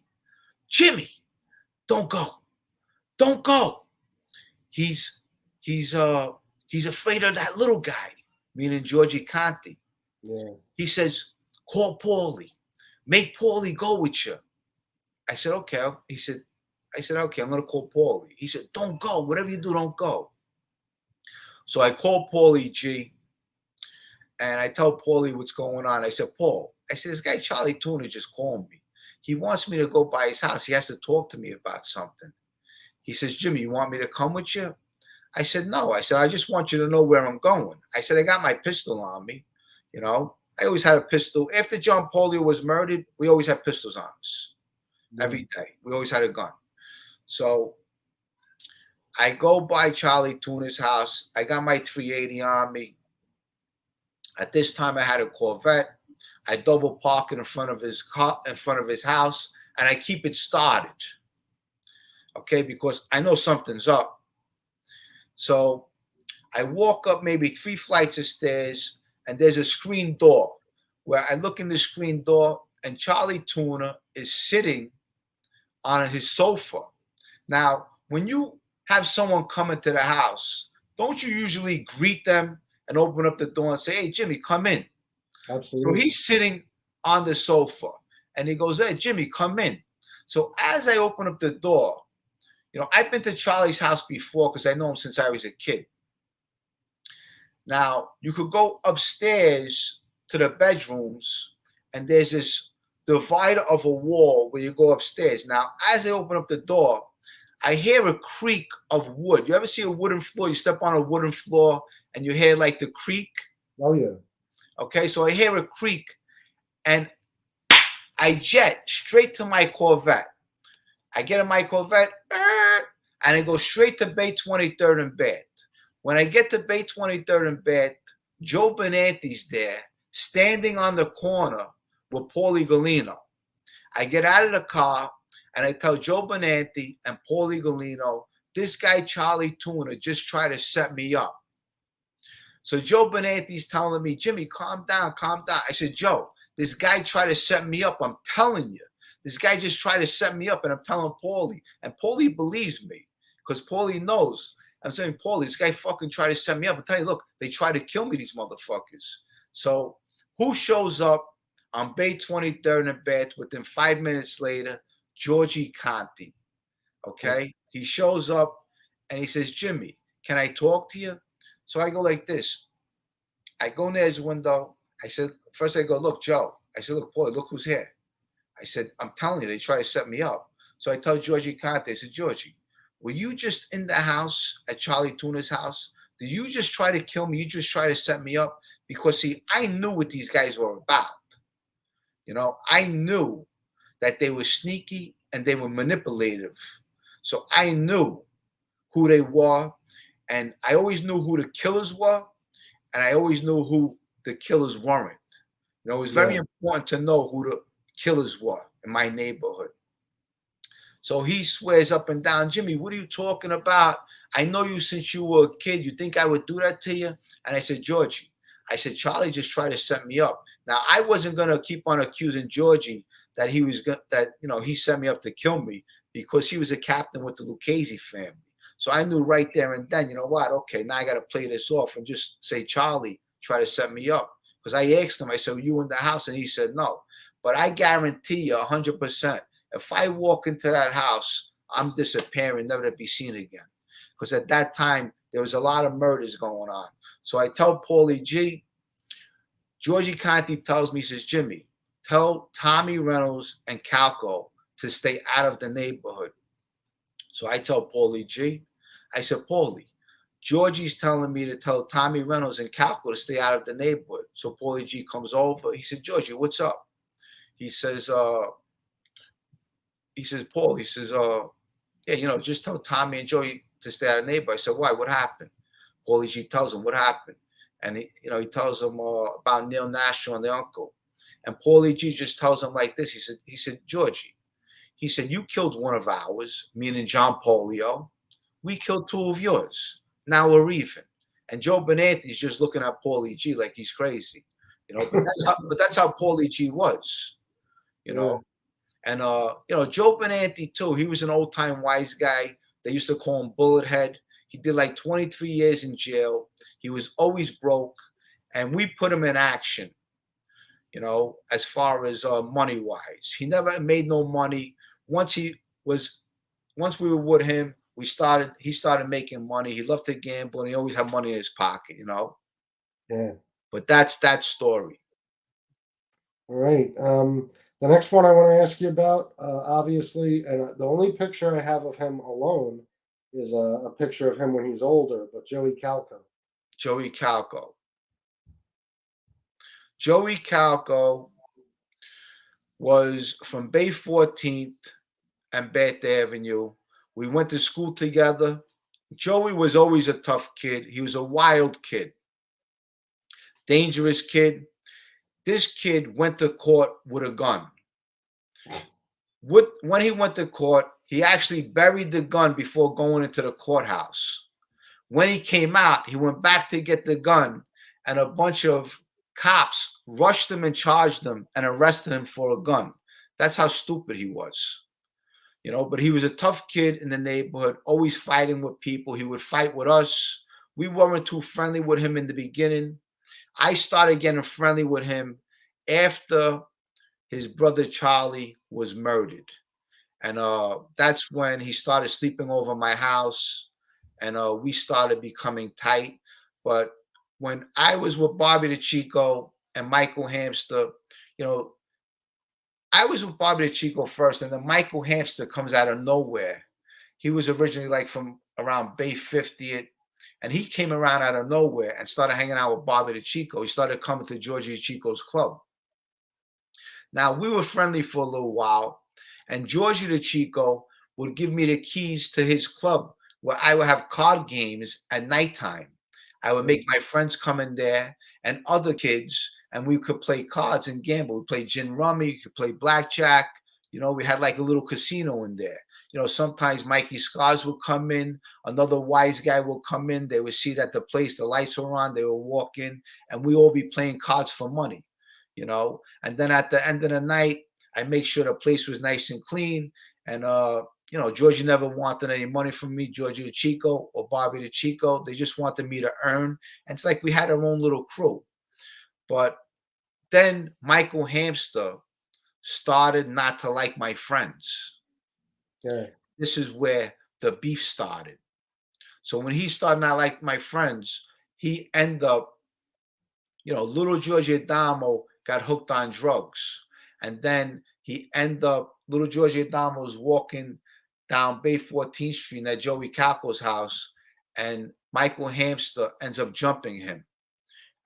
don't go. Don't go. He's afraid of that little guy, meaning Georgie Conti. Yeah. He says, call Paulie. Make Paulie go with you. I said, okay. I said, okay, I'm going to call Paulie. He said, don't go. Whatever you do, don't go. So I called Paulie G, and I tell Paulie what's going on. I said, Paul, I said, this guy Charlie Tuna just called me. He wants me to go by his house. He has to talk to me about something. He says, Jimmy, you want me to come with you? I said, no. I said, I just want you to know where I'm going. I said, I got my pistol on me. You know, I always had a pistol. After John Polio was murdered, we always had pistols on us. Every day. We always had a gun. So I go by Charlie Tuna's house. I got my 380 on me. At this time, I had a Corvette. I double park it in front of his car, in front of his house, and I keep it started. Okay, because I know something's up. So I walk up maybe 3 flights of stairs, and there's a screen door where I look in the screen door, and Charlie Tuna is sitting on his sofa. Now, when you have someone come into the house, don't you usually greet them and open up the door and say, "Hey, Jimmy, come in"? So Absolutely. he's sitting on the sofa and he goes, "Hey, Jimmy, come in." So as I open up the door, I've been to Charlie's house before because I know him since I was a kid. Now, you could go upstairs to the bedrooms, and there's this divider of a wall where you go upstairs. Now, as I open up the door, I hear a creak of wood. You ever see a wooden floor? You step on a wooden floor and you hear like the creak. Oh yeah. Okay, so I hear a creak and I jet straight to my Corvette. I get in my Corvette and I go straight to Bay 23rd and Bed. When I get to Bay 23rd and Bed, Joe Benanti's there, standing on the corner with Paulie Galino. I get out of the car and I tell Joe Benanti and Paulie Galino, this guy Charlie Tuna just tried to set me up. So Joe Benanti's telling me, Jimmy, calm down, calm down. I said, Joe, this guy tried to set me up. I'm telling you. This guy just tried to set me up, and I'm telling Paulie. And Paulie believes me because Paulie knows. I'm saying, Paulie, this guy fucking tried to set me up. I'm telling you, look, they tried to kill me, these motherfuckers. So who shows up on Bay 23rd and Bed within 5 minutes later? Georgie Conti. Okay? He shows up and he says, Jimmy, can I talk to you? So I go like this. I go near his window. I said, first I go, look, Joe. I said, look, Paulie, look who's here. I said, I'm telling you, they try to set me up. So I tell Georgie Conte, I said, Georgie, were you just in the house at Charlie Tuna's house? Did you just try to kill me? You just try to set me up? Because, see, I knew what these guys were about. I knew that they were sneaky and they were manipulative. So I knew who they were, and I always knew who the killers were, and I always knew who the killers weren't. It was very important to know who the killers were in my neighborhood. So he swears up and down, Jimmy, what are you talking about? I know you since you were a kid. You think I would do that to you? And I said, Georgie, I said, Charlie just tried to set me up. Now, I wasn't going to keep on accusing Georgie that he set me up to kill me because he was a captain with the Lucchese family. So I knew right there and then, you know what? Okay, now I got to play this off and just say Charlie tried to set me up. Because I asked him, I said, were you in the house? And he said, no. But I guarantee you 100%, if I walk into that house, I'm disappearing, never to be seen again. Because at that time, there was a lot of murders going on. So I tell Paulie G, Georgie Conti tells me, he says, Jimmy, tell Tommy Reynolds and Calco to stay out of the neighborhood. So I tell Paulie G, I said, Paulie, Georgie's telling me to tell Tommy Reynolds and Calco to stay out of the neighborhood. So Paulie G comes over. He said, Georgie, what's up? He says, Paul, he says, yeah, just tell Tommy and Joey to stay out of the neighborhood. I said, why? What happened? Paulie G tells him what happened. And he tells him about Neil Nastro and the uncle. And Paulie G just tells him like this. He said, Georgie, he said, you killed one of ours, meaning John Polio. We killed two of yours. Now we're even. And Joe Benanti's just looking at Paulie G like he's crazy. But that's how Paulie G was, And Joe Benanti too, he was an old time wise guy. They used to call him Bullet Head. He did like 23 years in jail. He was always broke, and we put him in action, as far as money wise. He never made no money. Once we were with him, he started making money. He loved to gamble, and he always had money in his pocket, Yeah. But that's that story. All right. The next one I want to ask you about, obviously, and the only picture I have of him alone is a picture of him when he's older, but Joey Calco. Joey Calco. Joey Calco was from Bay 14th and Bath Avenue. We went to school together. Joey was always a tough kid. He was a wild kid, dangerous kid. This kid went to court with a gun. When he went to court, he actually buried the gun before going into the courthouse. When he came out, he went back to get the gun, and a bunch of cops rushed him and charged him and arrested him for a gun. That's how stupid he was. But he was a tough kid in the neighborhood, always fighting with people. He would fight with us. We weren't too friendly with him in the beginning. I started getting friendly with him after his brother Charlie was murdered. And that's when he started sleeping over my house, and we started becoming tight. But when I was with Bobby the Chico and Michael Hamster, you know, I was with Bobby the Chico first, and then Michael Hamster comes out of nowhere. He was originally like from around Bay 50th, and he came around out of nowhere and started hanging out with Bobby the Chico. He started coming to Georgie Chico's club. Now we were friendly for a little while, and Georgie the Chico would give me the keys to his club where I would have card games at nighttime. I would make my friends come in there and other kids, and we could play cards and gamble. We play gin rummy, you could play blackjack. We had like a little casino in there. Sometimes Mikey Scars would come in, another wise guy would come in. They would see that the place, the lights were on, they would walk in, and we all be playing cards for money. And then at the end of the night, I make sure the place was nice and clean. And Georgie never wanted any money from me, Georgie the Chico or Bobby the Chico. They just wanted me to earn. And it's like we had our own little crew. But then Michael Hamster started not to like my friends. Yeah. This is where the beef started. So when he started not like my friends, he ended up, little Georgie Adamo got hooked on drugs. And then little Georgie Adamo was walking down Bay 14th Street at Joey Calco's house, and Michael Hamster ends up jumping him.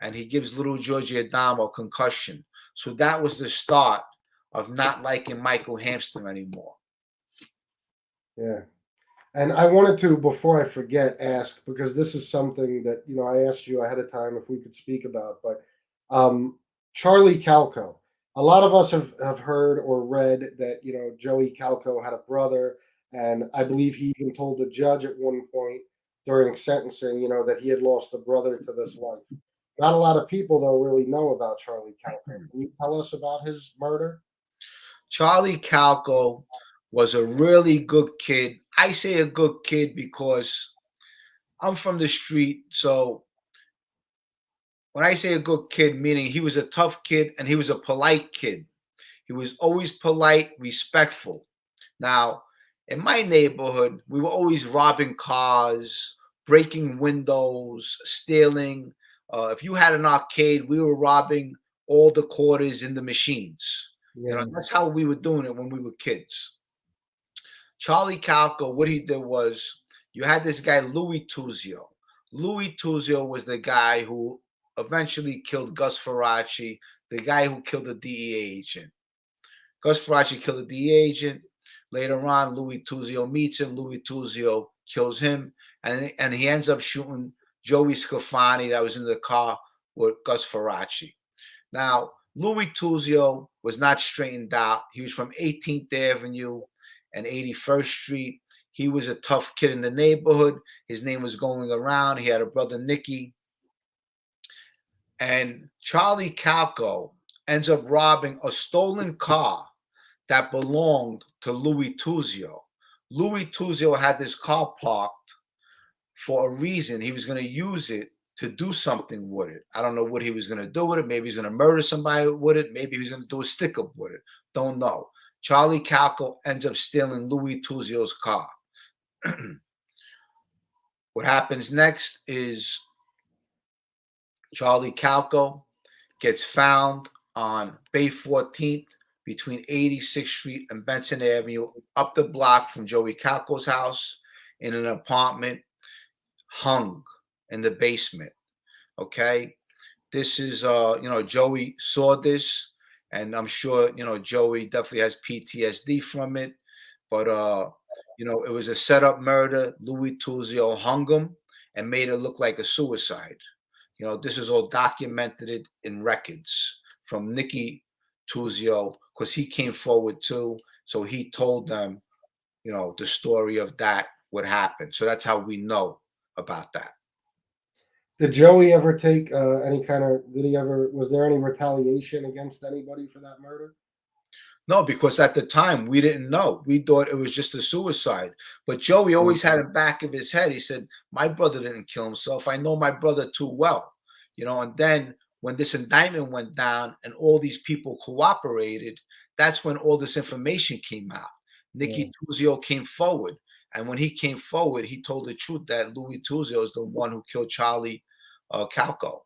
And he gives little Georgie Adamo a concussion. So that was the start of not liking Michael Hamster anymore. Yeah. And I wanted to, before I forget, ask, because this is something that, I asked you ahead of time if we could speak about, but Charlie Calco. A lot of us have heard or read that, Joey Calco had a brother, and I believe he even told the judge at one point during sentencing, that he had lost a brother to this life. Not a lot of people, though, really know about Charlie Calco. Can you tell us about his murder? Charlie Calco was a really good kid. I say a good kid because I'm from the street. So when I say a good kid, meaning he was a tough kid and he was a polite kid. He was always polite, respectful. Now, in my neighborhood, we were always robbing cars, breaking windows, stealing. If you had an arcade, we were robbing all the quarters in the machines. Yeah. That's how we were doing it when we were kids. Charlie Calco, what he did was you had this guy, Louis Tuzio. Louis Tuzio was the guy who eventually killed Gus Faraci, the guy who killed the DEA agent. Gus Faraci killed the DEA agent. Later on, Louis Tuzio meets him. Louis Tuzio kills him, and he ends up shooting Joey Scafani that was in the car with Gus Faraci. Now, Louis Tuzio was not straightened out. He was from 18th Avenue and 81st Street. He was a tough kid in the neighborhood. His name was going around. He had a brother, Nicky. And Charlie Calco ends up robbing a stolen car that belonged to Louis Tuzio. Louis Tuzio had this car parked for a reason. He was going to use it to do something with it. I don't know what he was going to do with it. Maybe he's going to murder somebody with it. Maybe he's going to do a stick up with it. Don't know. Charlie Calco ends up stealing Louis Tuzio's car. What happens next is Charlie Calco gets found on Bay 14th between 86th Street and Benson Avenue, up the block from Joey Calco's house in an apartment, hung in the basement. Okay. This is, Joey saw this, and I'm sure, Joey definitely has PTSD from it. But, it was a setup murder. Louis Tuzio hung him and made it look like a suicide. This is all documented in records from Nicky Tuzio because he came forward too. So he told them, the story of that, what happened. So that's how we know about that. Did Joey ever take any kind of? Did he ever? Was there any retaliation against anybody for that murder? No, because at the time we didn't know. We thought it was just a suicide. But Joey Mm. always had in the back of his head. He said, "My brother didn't kill himself. I know my brother too well." And then when this indictment went down and all these people cooperated, that's when all this information came out. Yeah. Nicky Tuzio came forward, and when he came forward, he told the truth that Louis Tuzio is the one who killed Charlie Calco.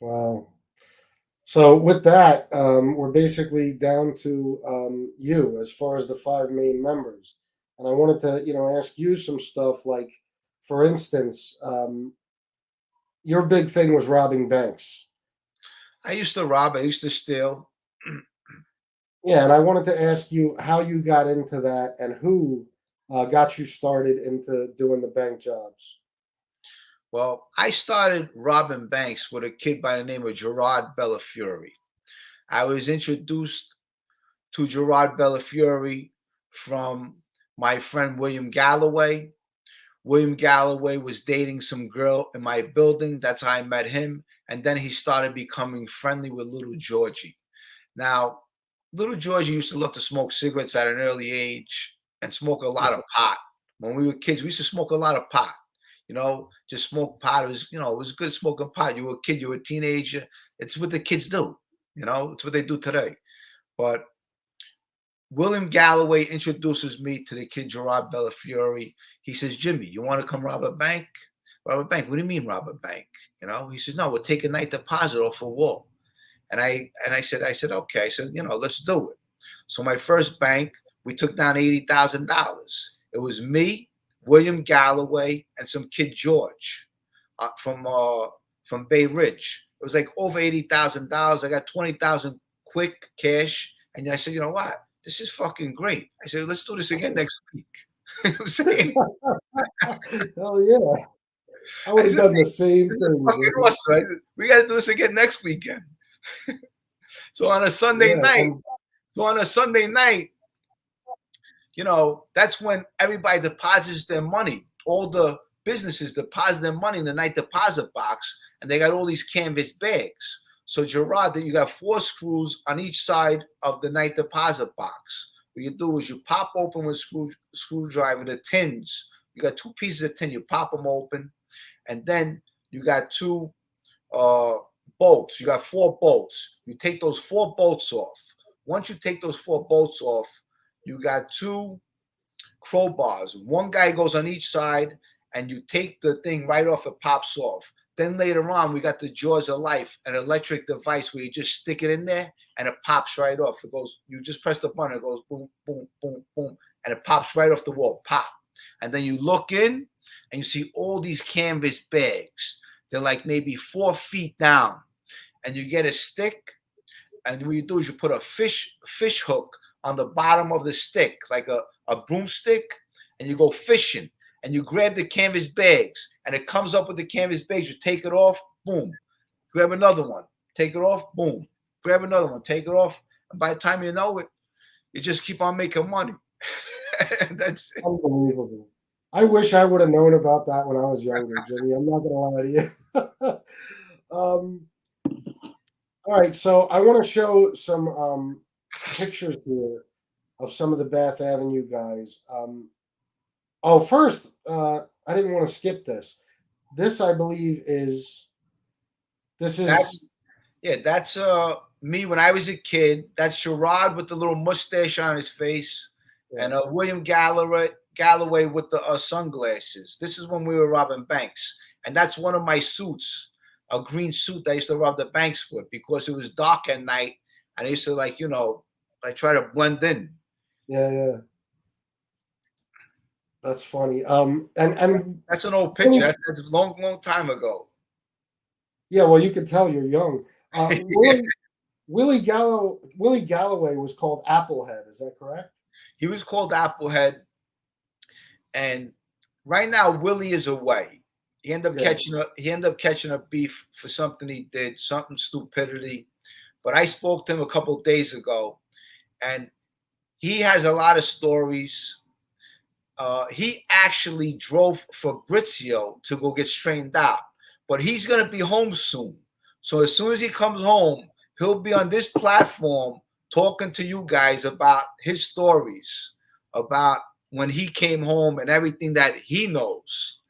Wow. So with that, we're basically down to you as far as the five main members, and I wanted to, ask you some stuff. Like, for instance, your big thing was robbing banks. I used to rob. I used to steal. Yeah, and I wanted to ask you how you got into that and who got you started into doing the bank jobs. Well, I started robbing banks with a kid by the name of Gerard Bellafiore. I was introduced to Gerard Bellafiore from my friend William Galloway. William Galloway was dating some girl in my building. That's how I met him. And then he started becoming friendly with little Georgie. Now, little Georgie used to love to smoke cigarettes at an early age and smoke a lot of pot. When we were kids, we used to smoke a lot of pot. Just smoke pot. It was good smoking pot. You were a kid, you were a teenager. It's what the kids do. It's what they do today. But William Galloway introduces me to the kid Gerard Bellafiore. He says, "Jimmy, you want to come rob a bank?" Rob a bank? What do you mean rob a bank? He says, "No, we'll take a night deposit off a wall." And I said, okay. I said, let's do it. So my first bank, we took down $80,000. It was me, William Galloway, and some kid George from Bay Ridge. It was like over $80,000. I got 20,000 quick cash, and I said, you know what? This is fucking great. I said, let's do this again next week. You know what I'm saying? Hell yeah. I would I have said, done the hey, same this is thing, fucking Jimmy. awesome. Right? We got to do this again next weekend. So on a Sunday Yeah, night, and so on a Sunday night, that's when everybody deposits their money. All the businesses deposit their money in the night deposit box, and they got all these canvas bags. So Gerard, that you got 4 screws on each side of the night deposit box. What you do is you pop open with screwdriver the tins. You got 2 pieces of tin. You pop them open, and then you got 2 uh, bolts. You got 4 bolts. You take those 4 bolts off. Once you take those 4 bolts off, you got 2 crowbars. One guy goes on each side, and you take the thing right off, it pops off. Then later on, we got the Jaws of Life, an electric device where you just stick it in there and it pops right off. It goes, you just press the button, it goes boom, boom, boom, boom, and it pops right off the wall, pop. And then you look in and you see all these canvas bags. They're like maybe 4 feet down. And you get a stick, and what you do is you put a fish hook on the bottom of the stick, like a broomstick, and you go fishing, and you grab the canvas bags, and it comes up with the canvas bags. You take it off, boom, grab another one, take it off, boom, grab another one, take it off, and by the time you know it, you just keep on making money. That's it. unbelievable. I wish I would have known about that when I was younger, Jimmy. I'm not gonna lie to you. um, all right, so I want to show some pictures here of some of the Bath Avenue guys. Oh, first, I didn't want to skip this. This, I believe, this That's is that's me when I was a kid. That's Gerard with the little mustache on his face, yeah, and William Galloway with the sunglasses. This is when we were robbing banks, and that's one of my suits, a green suit that I used to rob the banks with because it was dark at night, and I used to I try to blend in. yeah, yeah. That's funny. And That's an old picture. Willie, That's a long, long time ago. yeah, well, you can tell you're young. Yeah. Willie Galloway was called Applehead. Is that correct? He was called Applehead, and right now Willie is away. Yeah, He ended up catching a beef for something he did, something stupidity. But I spoke to him a couple of days ago, and he has a lot of stories. He actually drove Fabrizio to go get straightened out, but he's going to be home soon. So as soon as he comes home, he'll be on this platform talking to you guys about his stories, about when he came home and everything that he knows.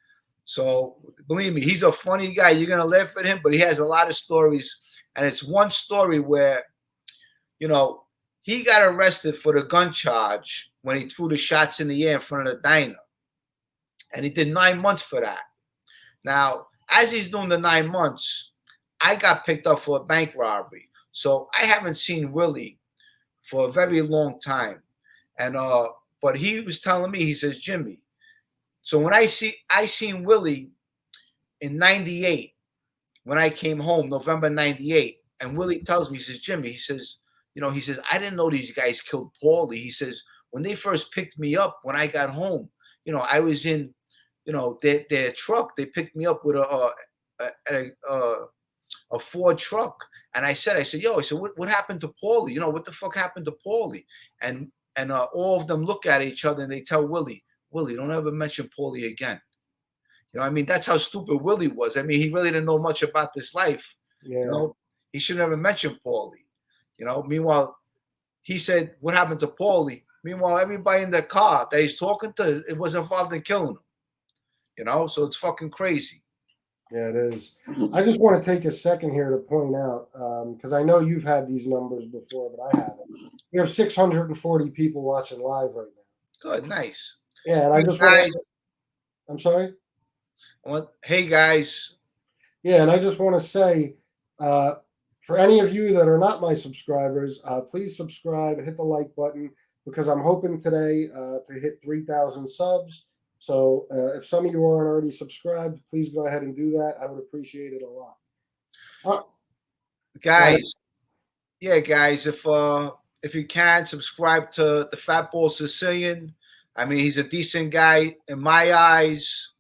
So believe me, he's a funny guy. You're gonna laugh at him, but he has a lot of stories. And it's one story where, you know, he got arrested for the gun charge when he threw the shots in the air in front of the diner. And he did 9 months for that. Now, as he's doing the 9 months, I got picked up for a bank robbery. So I haven't seen Willie for a very long time. And but he was telling me, he says, Jimmy, so when I seen Willie in 98 when I came home, November 98, and Willie tells me, he says, Jimmy, he says, he says, I didn't know these guys killed Paulie. He says, when they first picked me up when I got home, I was in, their truck. They picked me up with a Ford truck. And I said, yo, I said, what happened to Paulie? What the fuck happened to Paulie? And all of them look at each other and they tell Willie, don't ever mention Paulie again. I mean, that's how stupid Willie was. I mean, he really didn't know much about this life. Yeah. He should never mention Paulie. Meanwhile, he said, what happened to Paulie? Meanwhile, everybody in the car that he's talking to, it was involved in killing him. So it's fucking crazy. Yeah, it is. I just want to take a second here to point out, because I know you've had these numbers before, but I haven't. We have 640 people watching live right now. Good, nice. Yeah, and I just want to, I'm sorry? Hey, guys. Yeah, and I just want to say, for any of you that are not my subscribers, please subscribe, hit the like button, because I'm hoping today to hit 3,000 subs. So if some of you aren't already subscribed, please go ahead and do that. I would appreciate it a lot. Guys, guys, if you can, subscribe to the Fat Ball Sicilian. I mean, he's a decent guy in my eyes,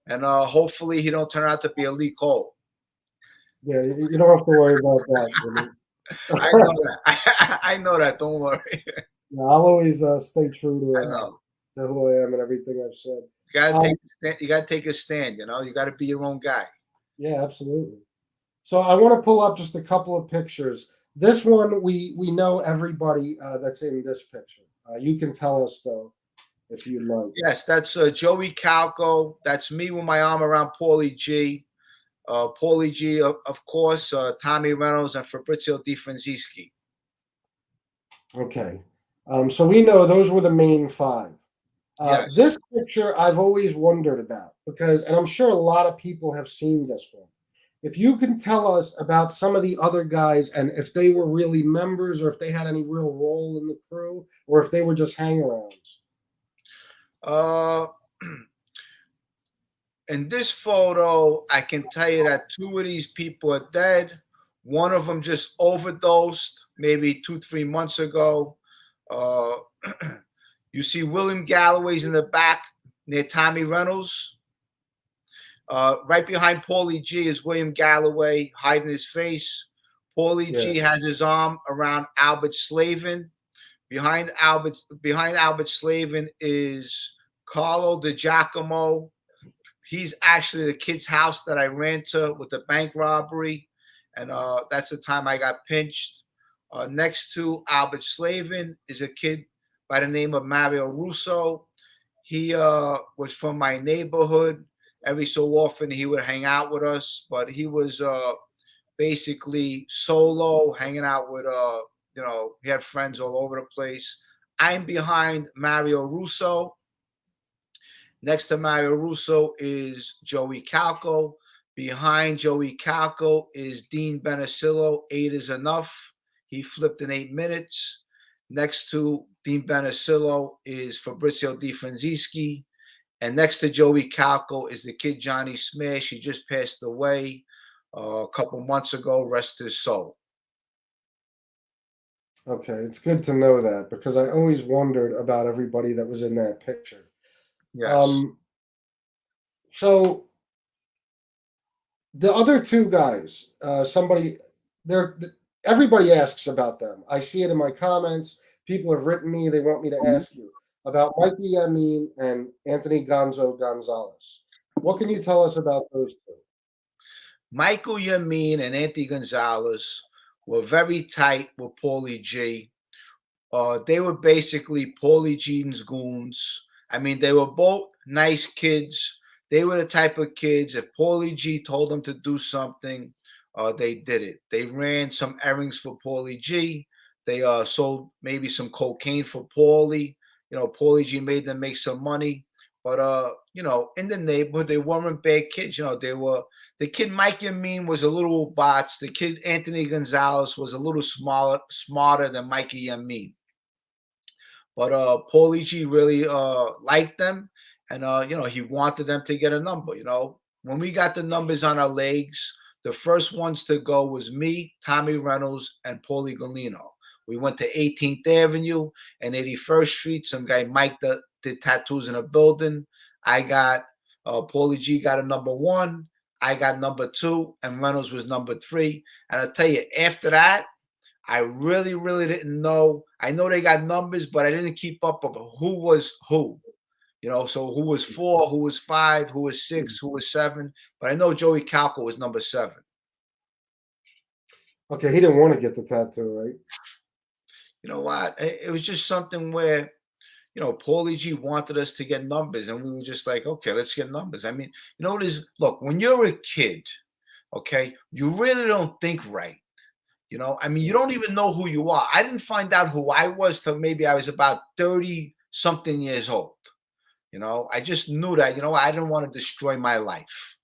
and hopefully he don't turn out to be a leak hole. Yeah, you don't have to worry about that. I know that. I know that. Don't worry. Yeah, I'll always stay true to who I am and everything I've said. You gotta take a stand. You got to be your own guy. Yeah, absolutely. So I want to pull up just a couple of pictures. This one we know everybody that's in this picture. You can tell us though, if you'd like. Yes, that's Joey Calco. That's me with my arm around Paulie G. Paulie G, of course, Tommy Reynolds and Fabrizio Di Francischi. Okay. So we know those were the main five. Yes. This picture I've always wondered about and I'm sure a lot of people have seen this one. If you can tell us about some of the other guys and if they were really members or if they had any real role in the crew or if they were just hang-arounds. In this photo, I can tell you that two of these people are dead. One of them just overdosed maybe 2-3 months ago. You see William Galloway's in the back near Tommy Reynolds. Right behind Paulie G is William Galloway hiding his face. Paulie G has his arm around Albert Slavin. Behind Albert Slavin is Carlo Di Giacomo. He's actually the kid's house that I ran to with the bank robbery. And that's the time I got pinched. Next to Albert Slavin is a kid by the name of Mario Russo. He was from my neighborhood. Every so often he would hang out with us, but he was basically solo, hanging out with, he had friends all over the place. I'm behind Mario Russo. Next to Mario Russo is Joey Calco. Behind Joey Calco is Dean Benicillo. 8 is enough. He flipped in 8 minutes. Next to Dean Benicillo is Fabrizio Di Francischi. And next to Joey Calco is the kid Johnny Smash. He just passed away a couple months ago. Rest his soul. Okay, it's good to know that because I always wondered about everybody that was in that picture. Yes. So the other two guys, everybody asks about them. I see it in my comments. People have written me. They want me to ask you about Mikey Yamin and Anthony Gonzo Gonzalez. What can you tell us about those two? Michael Yamin and Anthony Gonzalez were very tight with Paulie G. They were basically Paulie Jean's goons. I mean, they were both nice kids. They were the type of kids, if Paulie G told them to do something, they did it. They ran some errands for Paulie G. They sold maybe some cocaine for Paulie. Paulie G made them make some money. But in the neighborhood, they weren't bad kids. They were the kid Mikey Amin was a little botched. The kid Anthony Gonzalez was a little smarter than Mikey Amin. But Paulie G really liked them, and he wanted them to get a number. When we got the numbers on our legs, the first ones to go was me, Tommy Reynolds, and Paulie Galino. We went to 18th Avenue and 81st Street. Some guy Mike did tattoos in a building. I got Paulie G got a number 1. I got number 2, and Reynolds was number 3. And I'll tell you, after that, I really, really didn't know. I know they got numbers, but I didn't keep up of who was who. So who was 4, who was 5, who was 6, who was 7. But I know Joey Calco was number 7. Okay, he didn't want to get the tattoo, right? You know what? It was just something where, Paulie G wanted us to get numbers, and we were just like, okay, let's get numbers. I mean, what is, look, when you're a kid, okay, you really don't think right. I mean, you don't even know who you are. I didn't find out who I was till maybe I was about 30 something years old. I just knew that, I didn't want to destroy my life,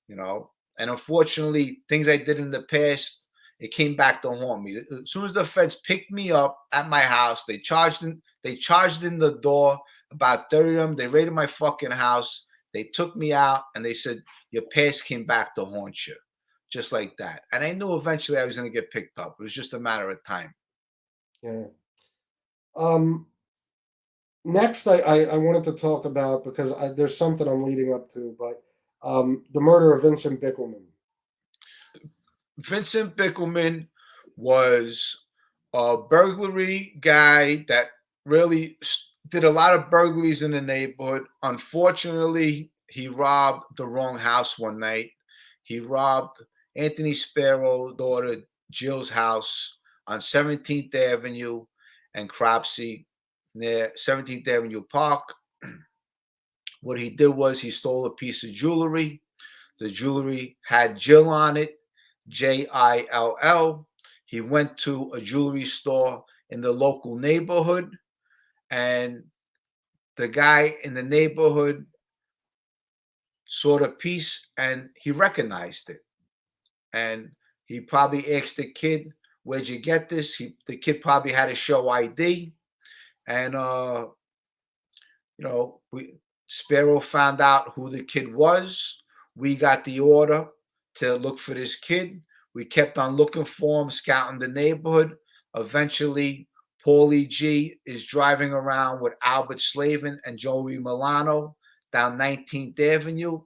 and unfortunately, things I did in the past, it came back to haunt me. As soon as the feds picked me up at my house, they charged in the door, about 30 of them. They raided my fucking house. They took me out and they said, your past came back to haunt you. Just like that. And I knew eventually I was going to get picked up. It was just a matter of time. Yeah. Next, I wanted to talk about, because there's something I'm leading up to, but the murder of Vincent Bickelman. Vincent Bickelman was a burglary guy that really did a lot of burglaries in the neighborhood. Unfortunately, he robbed the wrong house one night. He robbed Anthony Sparrow's daughter Jill's house on 17th Avenue and Cropsey near 17th Avenue Park. What he did was he stole a piece of jewelry. The jewelry had Jill on it, Jill. He went to a jewelry store in the local neighborhood, and the guy in the neighborhood saw the piece and he recognized it. And he probably asked the kid, where'd you get this? The kid probably had to show ID. And, Sparrow found out who the kid was. We got the order to look for this kid. We kept on looking for him, scouting the neighborhood. Eventually, Paulie G is driving around with Albert Slavin and Joey Milano down 19th Avenue.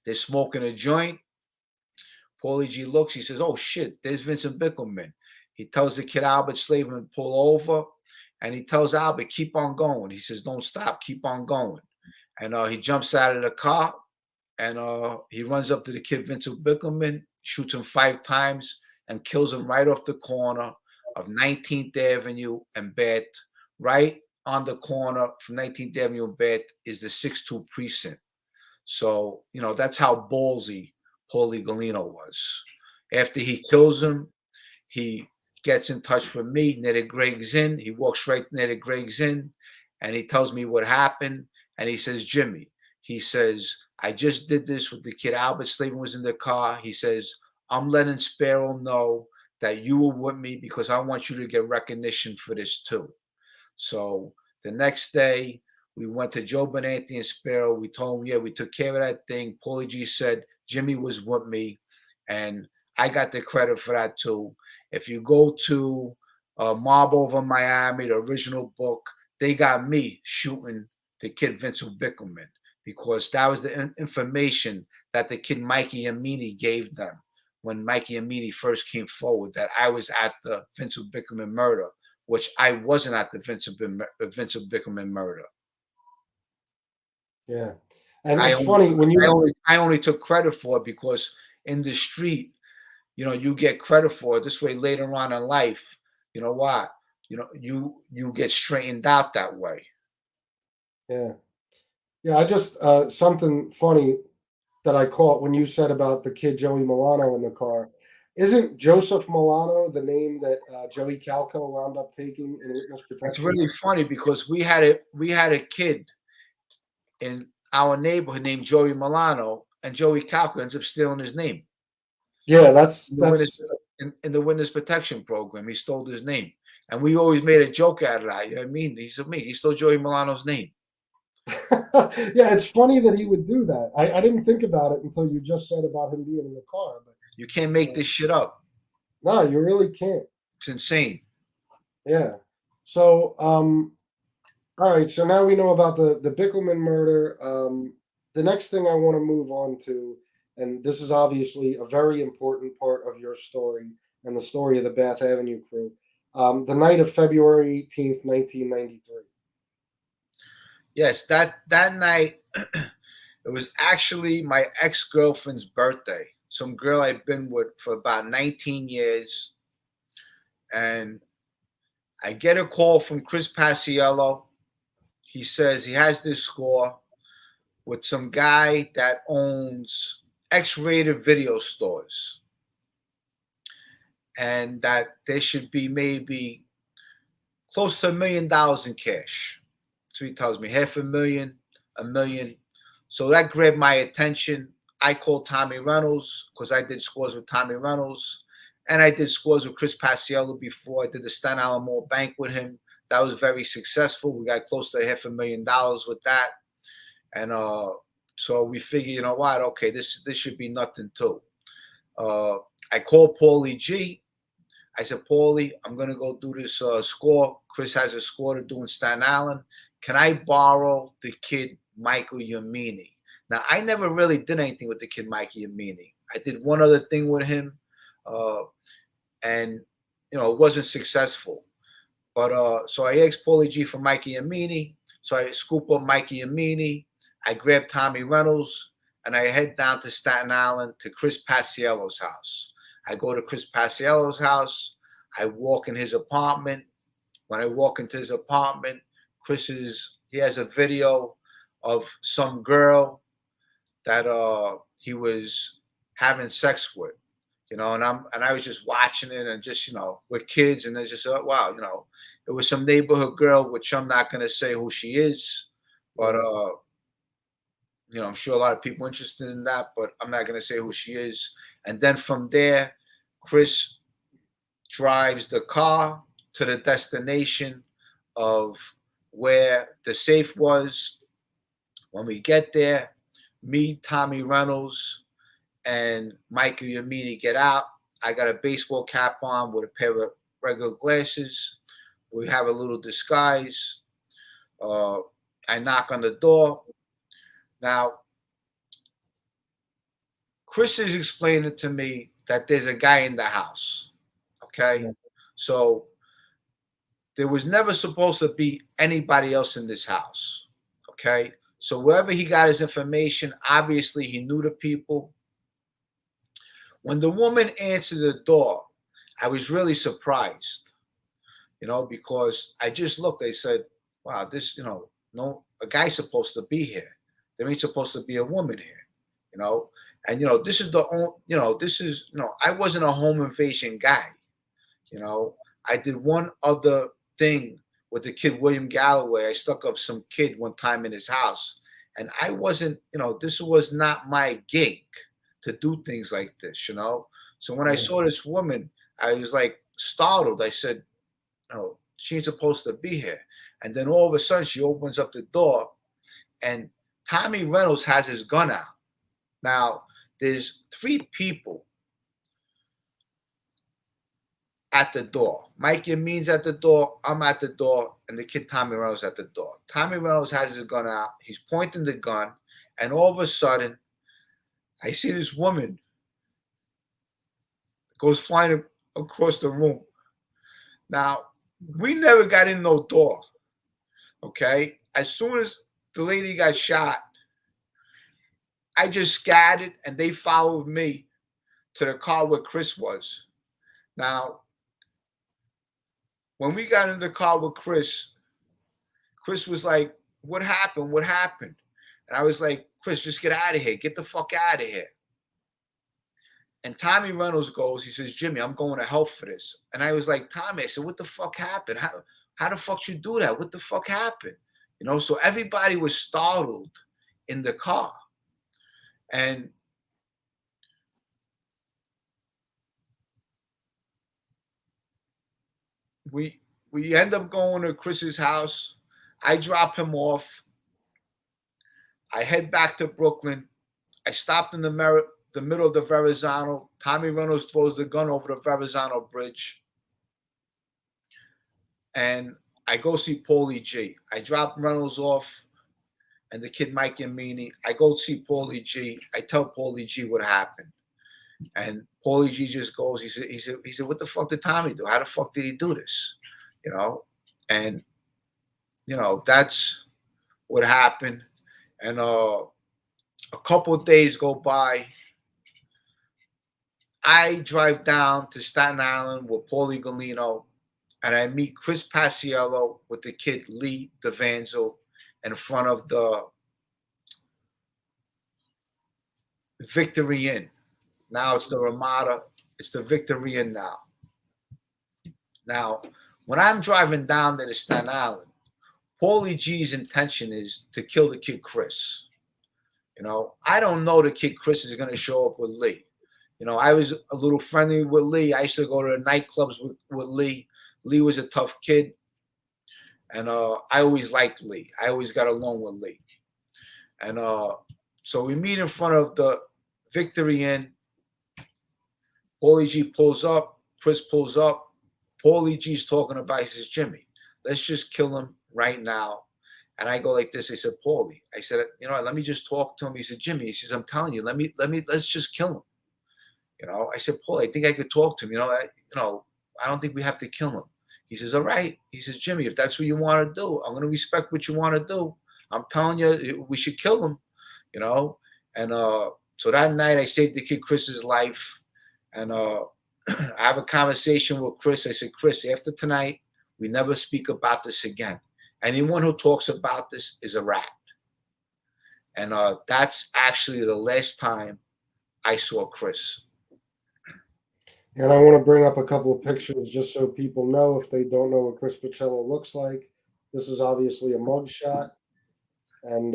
They're smoking a joint. Paulie G looks, he says, oh shit, there's Vincent Bickelman. He tells the kid Albert Slavin to pull over, and he tells Albert, keep on going. He says, don't stop, keep on going. And he jumps out of the car, and he runs up to the kid Vincent Bickelman, shoots him 5 times, and kills him right off the corner of 19th Avenue and Bat. Right on the corner from 19th Avenue and Bat is the 6-2 precinct. So, that's how ballsy Paulie Galino was. After he kills him, he gets in touch with me near the Greg's Inn. He walks right near the Greg's Inn, and he tells me what happened. And he says, Jimmy, he says, I just did this with the kid. Albert Slavin was in the car. He says, I'm letting Sparrow know that you were with me because I want you to get recognition for this too. So the next day, we went to Joe Benanti and Sparrow. We told him, yeah, we took care of that thing. Paulie G said, Jimmy was with me, and I got the credit for that too. If you go to Mob Over Miami, the original book, they got me shooting the kid Vincent Bickelman because that was the information that the kid Mikey Amini gave them when Mikey Amini first came forward, that I was at the Vincent Bickelman murder, which I wasn't at the Vincent Bickelman murder. Yeah. And it's funny when I only took credit for it because in the street, you get credit for it. This way later on in life, you know what? you get straightened out that way. Yeah. Yeah, I just something funny that I caught when you said about the kid Joey Milano in the car. Isn't Joseph Milano the name that Joey Calco wound up taking in witness It's protection? really funny because we had a kid in our neighborhood named Joey Milano, and Joey Calco ends up stealing his name Yeah, in the witness that's in the witness protection program. He stole his name, and we always made a joke out of that. You know what I mean, he said, "Me, he stole Joey Milano's name." yeah, it's funny that he would do that. I didn't think about it until you just said about him being in the car, but You can't make this shit up. no, you really can't. It's insane. Yeah. So, all right. So now we know about the Bickelman murder. The next thing I want to move on to, and this is obviously a very important part of your story and the story of the Bath Avenue crew. The night of February 18th, 1993. Yes, that night, it was actually my ex girlfriend's birthday. Some girl I've been with for about 19 years, and I get a call from Chris Paciello. He says he has this score with some guy that owns X-rated video stores, and that there should be maybe close to $1 million in cash. So he tells me half a million, a million. So that grabbed my attention. I called Tommy Reynolds because I did scores with Tommy Reynolds, and I did scores with Chris Paciello before. I did the Staten Island Mall Bank with him. That was very successful. We got close to $500,000 with that, and so we figured, you know what? Okay, this should be nothing too. Uh, I called Paulie G. I said, Paulie, I'm gonna go do this score. Chris has a score to do in Staten Island. Can I borrow the kid Michael Yamini? Now, I never really did anything with the kid Mikey Yamini. I did one other thing with him, uh, and it wasn't successful. But so I asked Paulie G for Mikey Yamini. So I scoop up Mikey Yamini. I grab Tommy Reynolds, and I head down to Staten Island to Chris Paciello's house. I go to Chris Paciello's house. I walk in his apartment. When I walk into his apartment, he has a video of some girl that he was having sex with, and I was just watching it and just with kids, and I just thought, wow, it was some neighborhood girl, which I'm not gonna say who she is, but Yeah. I'm sure a lot of people interested in that, but I'm not gonna say who she is. And then from there, Chris drives the car to the destination of where the safe was. When we get there, me, Tommy Reynolds, and Michael Yamini get out. I got a baseball cap on with a pair of regular glasses. We have a little disguise. I knock on the door. Now, Chris is explaining to me that there's a guy in the house. Okay. Yeah. So there was never supposed to be anybody else in this house. Okay. So wherever he got his information, obviously he knew the people. When the woman answered the door, I was really surprised, because I just looked. I said, wow, this, no, a guy's supposed to be here. There ain't supposed to be a woman here, you know. And this is the only, this is, I wasn't a home invasion guy, you know. I did one other thing with the kid William Galloway. I stuck up some kid one time in his house, and I wasn't, this was not my gig to do things like this. So when I Yeah. saw this woman, I was like startled. I said, she ain't supposed to be here. And then all of a sudden, she opens up the door, and Tommy Reynolds has his gun out. Now, there's three people at the door. Mike Yamin's at the door, I'm at the door, and the kid Tommy Reynolds at the door. Tommy Reynolds has his gun out. He's pointing the gun, and all of a sudden, I see this woman goes flying across the room. Now, we never got in no door. Okay? As soon as the lady got shot, I just scattered and they followed me to the car where Chris was. Now, when we got in the car with Chris was like, "What happened? What happened?" And I was like, "Chris, just get out of here. Get the fuck out of here." And Tommy Reynolds goes, he says, "Jimmy, I'm going to hell for this." And I was like, "Tommy," I said, "What the fuck happened? How the fuck you do that? What the fuck happened?" You know, so everybody was startled in the car. And we end up going to Chris's house. I drop him off. I head back to Brooklyn. I stopped in the middle of the Verrazano. Tommy Reynolds throws the gun over the Verrazano Bridge. And I go see Paulie G. I drop Reynolds off and the kid Mike and Meany. I go see Paulie G. I tell Paulie G what happened. And Paulie G just goes, he said, "What the fuck did Tommy do? How the fuck did he do this?" You know? And, you know, that's what happened. And a couple of days go by. I drive down to Staten Island with Paulie Galino, and I meet Chris Paciello with the kid Lee DeVanzo in front of the Victory Inn. Now it's the Ramada. It's the Victory Inn now. Now, when I'm driving down to the Staten Island, Paulie G's intention is to kill the kid Chris. You know, I don't know the kid Chris is going to show up with Lee. You know, I was a little friendly with Lee. I used to go to the nightclubs with Lee. Lee was a tough kid. And I always liked Lee. I always got along with Lee. And so we meet in front of the Victory Inn. Paulie G pulls up. Chris pulls up. Paulie G's talking about, he says, "Jimmy, let's just kill him right now." And I go like this. I said, "Paulie," I said, "you know, let me just talk to him." He said, "Jimmy," he says, "I'm telling you, let's just kill him." You know, I said, "Paul, I think I could talk to him. I don't think we have to kill him." He says, "All right." He says, "Jimmy, if that's what you want to do, I'm going to respect what you want to do. I'm telling you, we should kill him." You know, and so that night I saved the kid Chris's life, and I have a conversation with Chris. I said, "Chris, after tonight, we never speak about this again. Anyone who talks about this is a rat." And that's actually the last time I saw Chris. And I want to bring up a couple of pictures just so people know if they don't know what Chris Pacello looks like. This is obviously a mugshot. And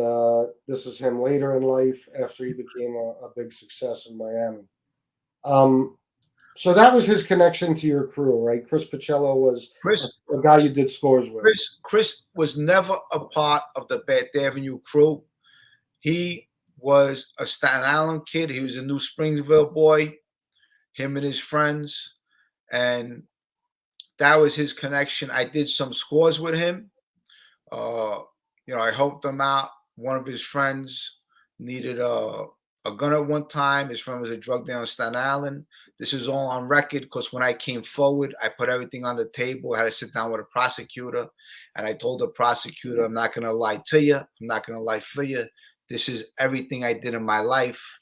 this is him later in life after he became a big success in Miami. So that was his connection to your crew, right? Chris Pacello was a guy you did scores with. Chris was never a part of the Bath Avenue crew. He was a Staten Island kid. He was a New Springsville boy, him and his friends. And that was his connection. I did some scores with him. I helped him out. One of his friends needed a gun at one time. His friend was a drug dealer in Staten Island. This is all on record because when I came forward, I put everything on the table. I had to sit down with a prosecutor, and I told the prosecutor, "I'm not going to lie to you. I'm not going to lie for you. This is everything I did in my life."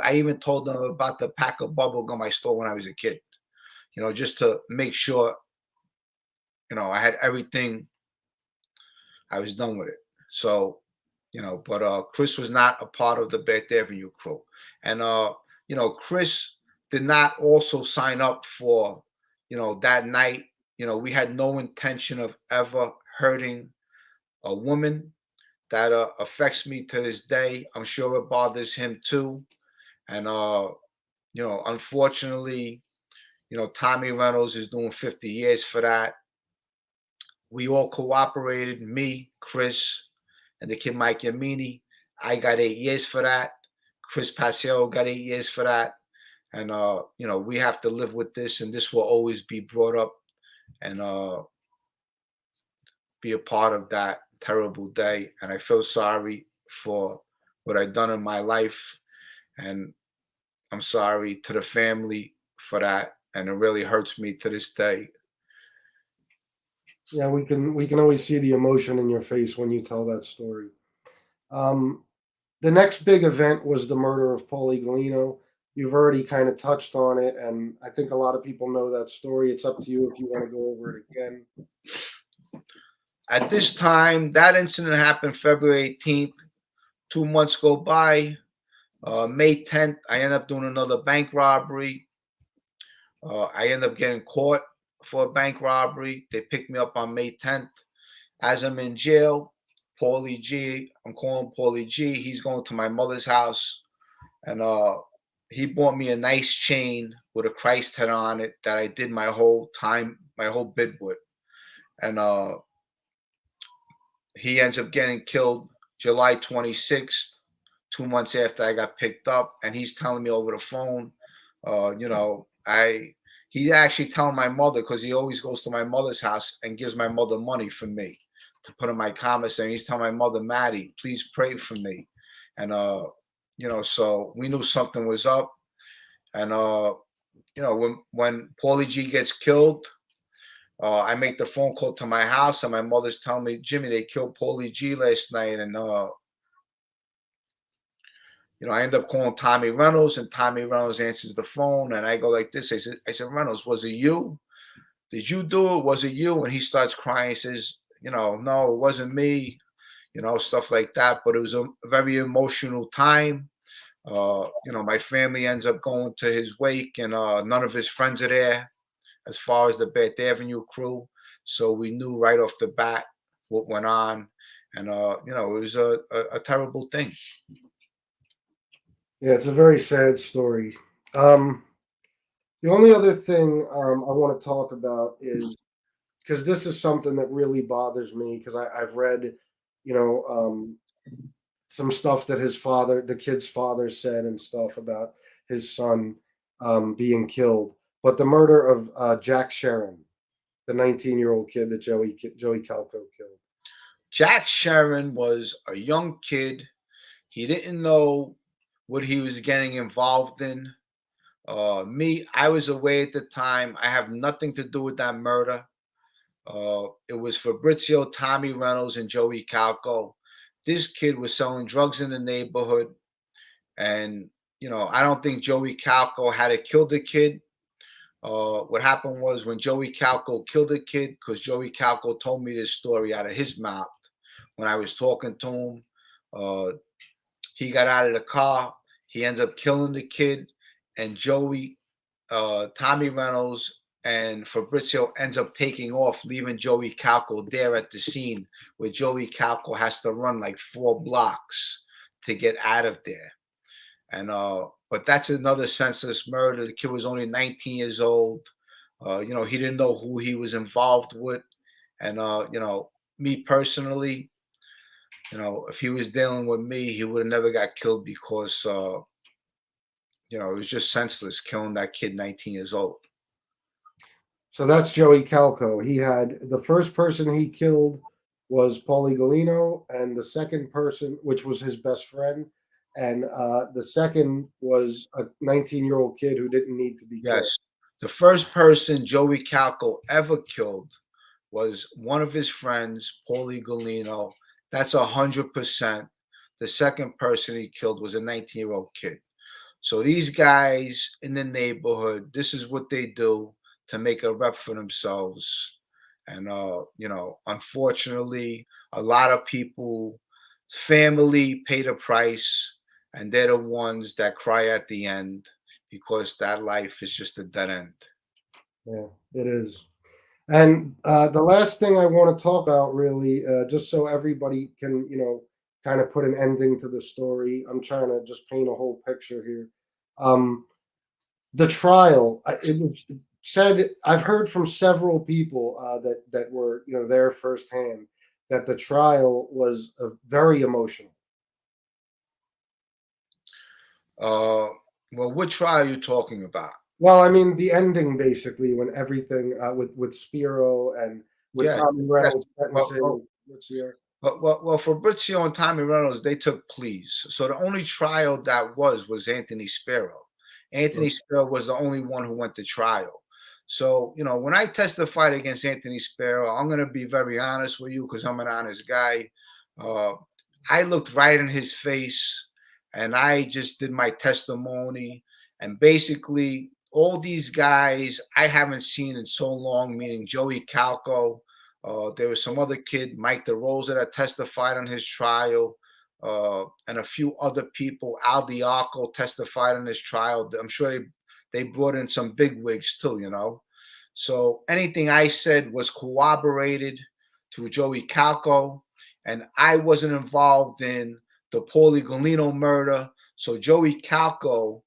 I even told them about the pack of bubble gum I stole when I was a kid, just to make sure, I had everything. I was done with it. So, but Chris was not a part of the Bath Avenue crew. And, Chris did not also sign up for, that night. We had no intention of ever hurting a woman. That affects me to this day. I'm sure it bothers him too. And, unfortunately, Tommy Reynolds is doing 50 years for that. We all cooperated, me, Chris, and the kid Mike Yamini. I got 8 years for that. Chris Paseo got 8 years for that. And, we have to live with this, and this will always be brought up and be a part of that terrible day. And I feel sorry for what I've done in my life. And I'm sorry to the family for that. And it really hurts me to this day. Yeah, we can always see the emotion in your face when you tell that story. The next big event was the murder of Paulie Galino. you've already kind of touched on it, and I think a lot of people know that story. It's up to you if you want to go over it again. At this time, that incident happened February 18th. 2 months go by. May 10th, I end up doing another bank robbery. I end up getting caught for a bank robbery. They picked me up on May 10th. As I'm in jail, Paulie G, I'm calling Paulie G. He's going to my mother's house, and he bought me a nice chain with a Christ head on it that I did my whole bid with. And he ends up getting killed July 26th, 2 months after I got picked up, and he's telling me over the phone, he's actually telling my mother, because he always goes to my mother's house and gives my mother money for me to put in my commissary. He's telling my mother, Maddie, please pray for me. And so we knew something was up. And when Paulie G gets killed, I make the phone call to my house, and my mother's telling me, Jimmy, they killed Paulie G last night. And I end up calling Tommy Reynolds, and Tommy Reynolds answers the phone, and I go like this. I said, Reynolds, was it you? Did you do it? Was it you? And he starts crying. He says, no, it wasn't me, stuff like that. But it was a very emotional time. My family ends up going to his wake, and none of his friends are there as far as the Bath Avenue crew. So we knew right off the bat what went on. And, it was a terrible thing. Yeah, it's a very sad story. The only other thing I want to talk about is, because this is something that really bothers me, because I've read, you know, some stuff that the kid's father said and stuff about his son being killed. But the murder of Jack Sharon, the 19-year-old kid that Joey Calco killed. Jack Sharon was a young kid. He didn't know what he was getting involved in. I was away at the time. I have nothing to do with that murder. It was Fabrizio, Tommy Reynolds, and Joey Calco. This kid was selling drugs in the neighborhood. And, I don't think Joey Calco had to kill the kid. What happened was, when Joey Calco killed the kid, because Joey Calco told me this story out of his mouth when I was talking to him, he got out of the car. He ends up killing the kid, and Tommy Reynolds, and Fabrizio ends up taking off, leaving Joey Calco there at the scene, where Joey Calco has to run like 4 blocks to get out of there. And but that's another senseless murder. The kid was only 19 years old. He didn't know who he was involved with. And me personally, if he was dealing with me, he would have never got killed, because it was just senseless killing that kid 19 years old. So that's Joey Calco. The first person he killed was Paulie Galino, and the second person, which was his best friend, and the second was a 19-year-old kid who didn't need to be killed. Yes. The first person Joey Calco ever killed was one of his friends, Paulie Galino. That's 100%. The second person he killed was a 19-year-old kid. So these guys in the neighborhood, this is what they do to make a rep for themselves. And, unfortunately, a lot of people, family pay the price, and they're the ones that cry at the end, because that life is just a dead end. Yeah, it is. And the last thing I want to talk about, really, just so everybody can, kind of put an ending to the story. I'm trying to just paint a whole picture here. The trial, it was said, I've heard from several people that were, there firsthand, that the trial was very emotional. Well, what trial are you talking about? Well, I mean, the ending, basically, when everything with Spiro and with Yeah, Tommy yes. Reynolds Well, sentencing. Fabrizio and Tommy Reynolds, they took pleas. So the only trial that was Anthony Spiro. Anthony Spiro was the only one who went to trial. So, when I testified against Anthony Spiro, I'm going to be very honest with you, because I'm an honest guy. I looked right in his face, and I just did my testimony. And basically, all these guys I haven't seen in so long, meaning Joey Calco. There was some other kid, Mike DeRosa, that testified on his trial, and a few other people. Al Diaco testified on his trial. I'm sure they brought in some big wigs too, you know. So anything I said was corroborated to Joey Calco, and I wasn't involved in the Paulie Golino murder. So Joey Calco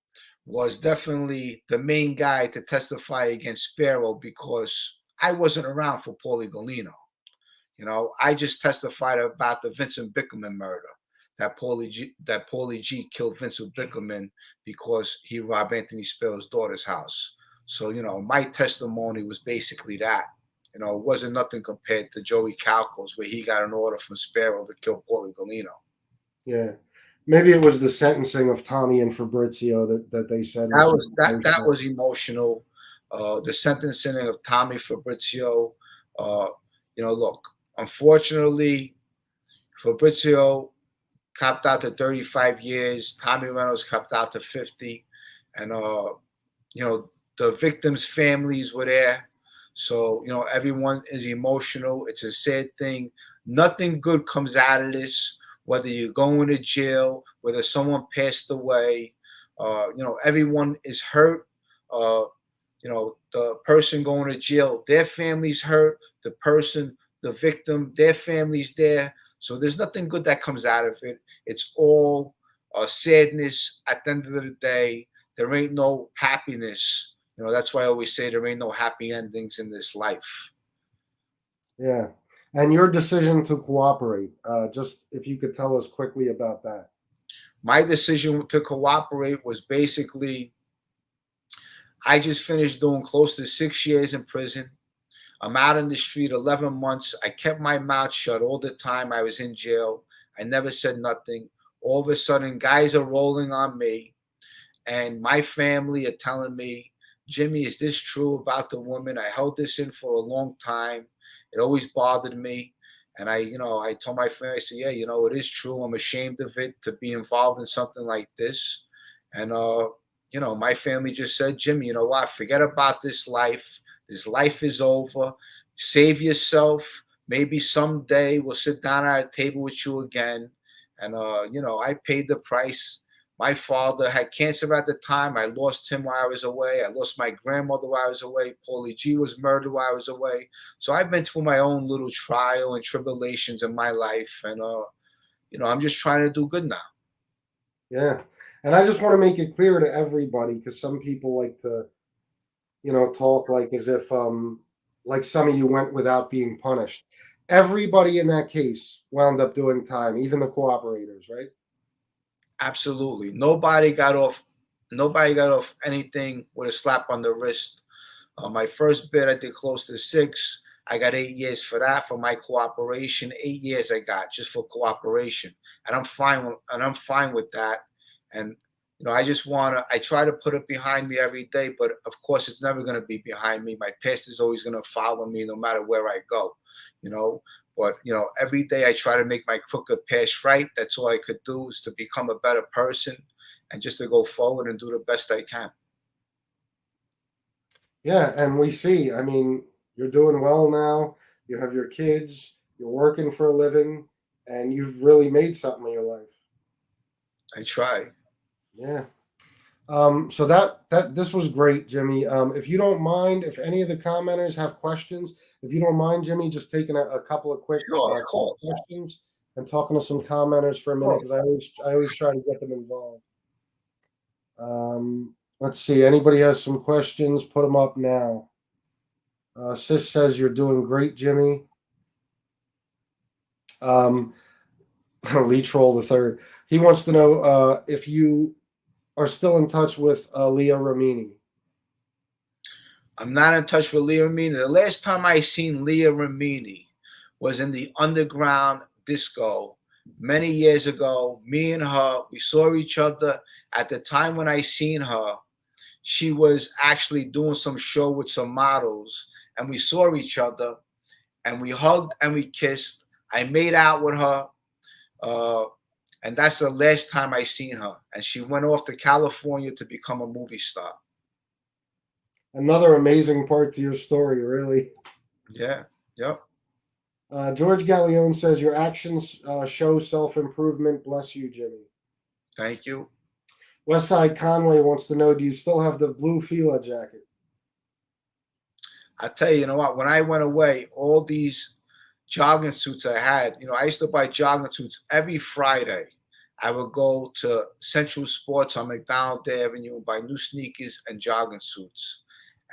was definitely the main guy to testify against Sparrow because I wasn't around for Paulie Golino. You know, I just testified about the Vincent Bickerman murder. Paulie G killed Vincent Bickerman because he robbed Anthony Sparrow's daughter's house. So, you know, my testimony was basically that. You know, it wasn't nothing compared to Joey Calco's, where he got an order from Sparrow to kill Paulie Golino. Yeah. Maybe it was the sentencing of Tommy and Fabrizio that they said That was emotional. The sentencing of Tommy Fabrizio. You know, look, unfortunately, Fabrizio copped out to 35 years. Tommy Reynolds copped out to 50, and you know, the victims' families were there. So, you know, everyone is emotional. It's a sad thing. Nothing good comes out of this, whether you're going to jail, whether someone passed away. You know, everyone is hurt. You know, the person going to jail, their family's hurt. The person, the victim, their family's there. So there's nothing good that comes out of it. It's all sadness at the end of the day. There ain't no happiness. You know, that's why I always say there ain't no happy endings in this life. Yeah. And your decision to cooperate, just if you could tell us quickly about that. My decision to cooperate was basically I just finished doing close to 6 years in prison. I'm out in the street 11 months. I kept my mouth shut all the time I was in jail. I never said nothing. All of a sudden, guys are rolling on me, and my family are telling me, Jimmy, is this true about the woman? I held this in for a long time. It always bothered me. And I told my family, I said, yeah, you know, it is true. I'm ashamed of it to be involved in something like this. And, you know, my family just said, Jimmy, you know what? Forget about this life. This life is over. Save yourself. Maybe someday we'll sit down at a table with you again. And, you know, I paid the price. My father had cancer at the time. I lost him while I was away. I lost my grandmother while I was away. Paulie G was murdered while I was away. So I've been through my own little trial and tribulations in my life. And, you know, I'm just trying to do good now. Yeah. And I just want to make it clear to everybody, because some people like to, you know, talk like as if like some of you went without being punished. Everybody in that case wound up doing time, even the cooperators, right? Absolutely. Nobody got off. Nobody got off anything with a slap on the wrist. My first bid, I did close to 6. I got 8 years for that for my cooperation. 8 years I got just for cooperation, and I'm fine. I'm fine with that. And you know, I just wanna. I try to put it behind me every day, but of course, it's never going to be behind me. My past is always going to follow me, no matter where I go. You know. But you know, every day I try to make my crooked past right. That's all I could do is to become a better person and just to go forward and do the best I can. Yeah, and we see, I mean, you're doing well now. You have your kids, you're working for a living, and you've really made something of your life. I try. Yeah. So that this was great, Jimmy. If you don't mind, if any of the commenters have questions, if you don't mind, Jimmy, just taking a couple of quick Sure, of course. questions and talking to some commenters for a minute, because I always try to get them involved. Let's see. Anybody has some questions? Put them up now. Sis says you're doing great, Jimmy. Um, Lee Troll the third. He wants to know if you are still in touch with Leah Ramini. I'm not in touch with Leah Remini. The last time I seen Leah Remini was in the underground disco many years ago. Me and her, we saw each other. At the time when I seen her, she was actually doing some show with some models, and we saw each other, and we hugged and we kissed. I made out with her. Uh, And that's the last time I seen her. And she went off to California to become a movie star. Another amazing part to your story, really. Yeah. Yep. George Galleone says your actions show self improvement. Bless you, Jimmy. Thank you. Westside Conway wants to know: do you still have the blue Fila jacket? I tell you, you know what? When I went away, all these jogging suits I had, I used to buy jogging suits every Friday. I would go to Central Sports on McDonald Avenue and buy new sneakers and jogging suits.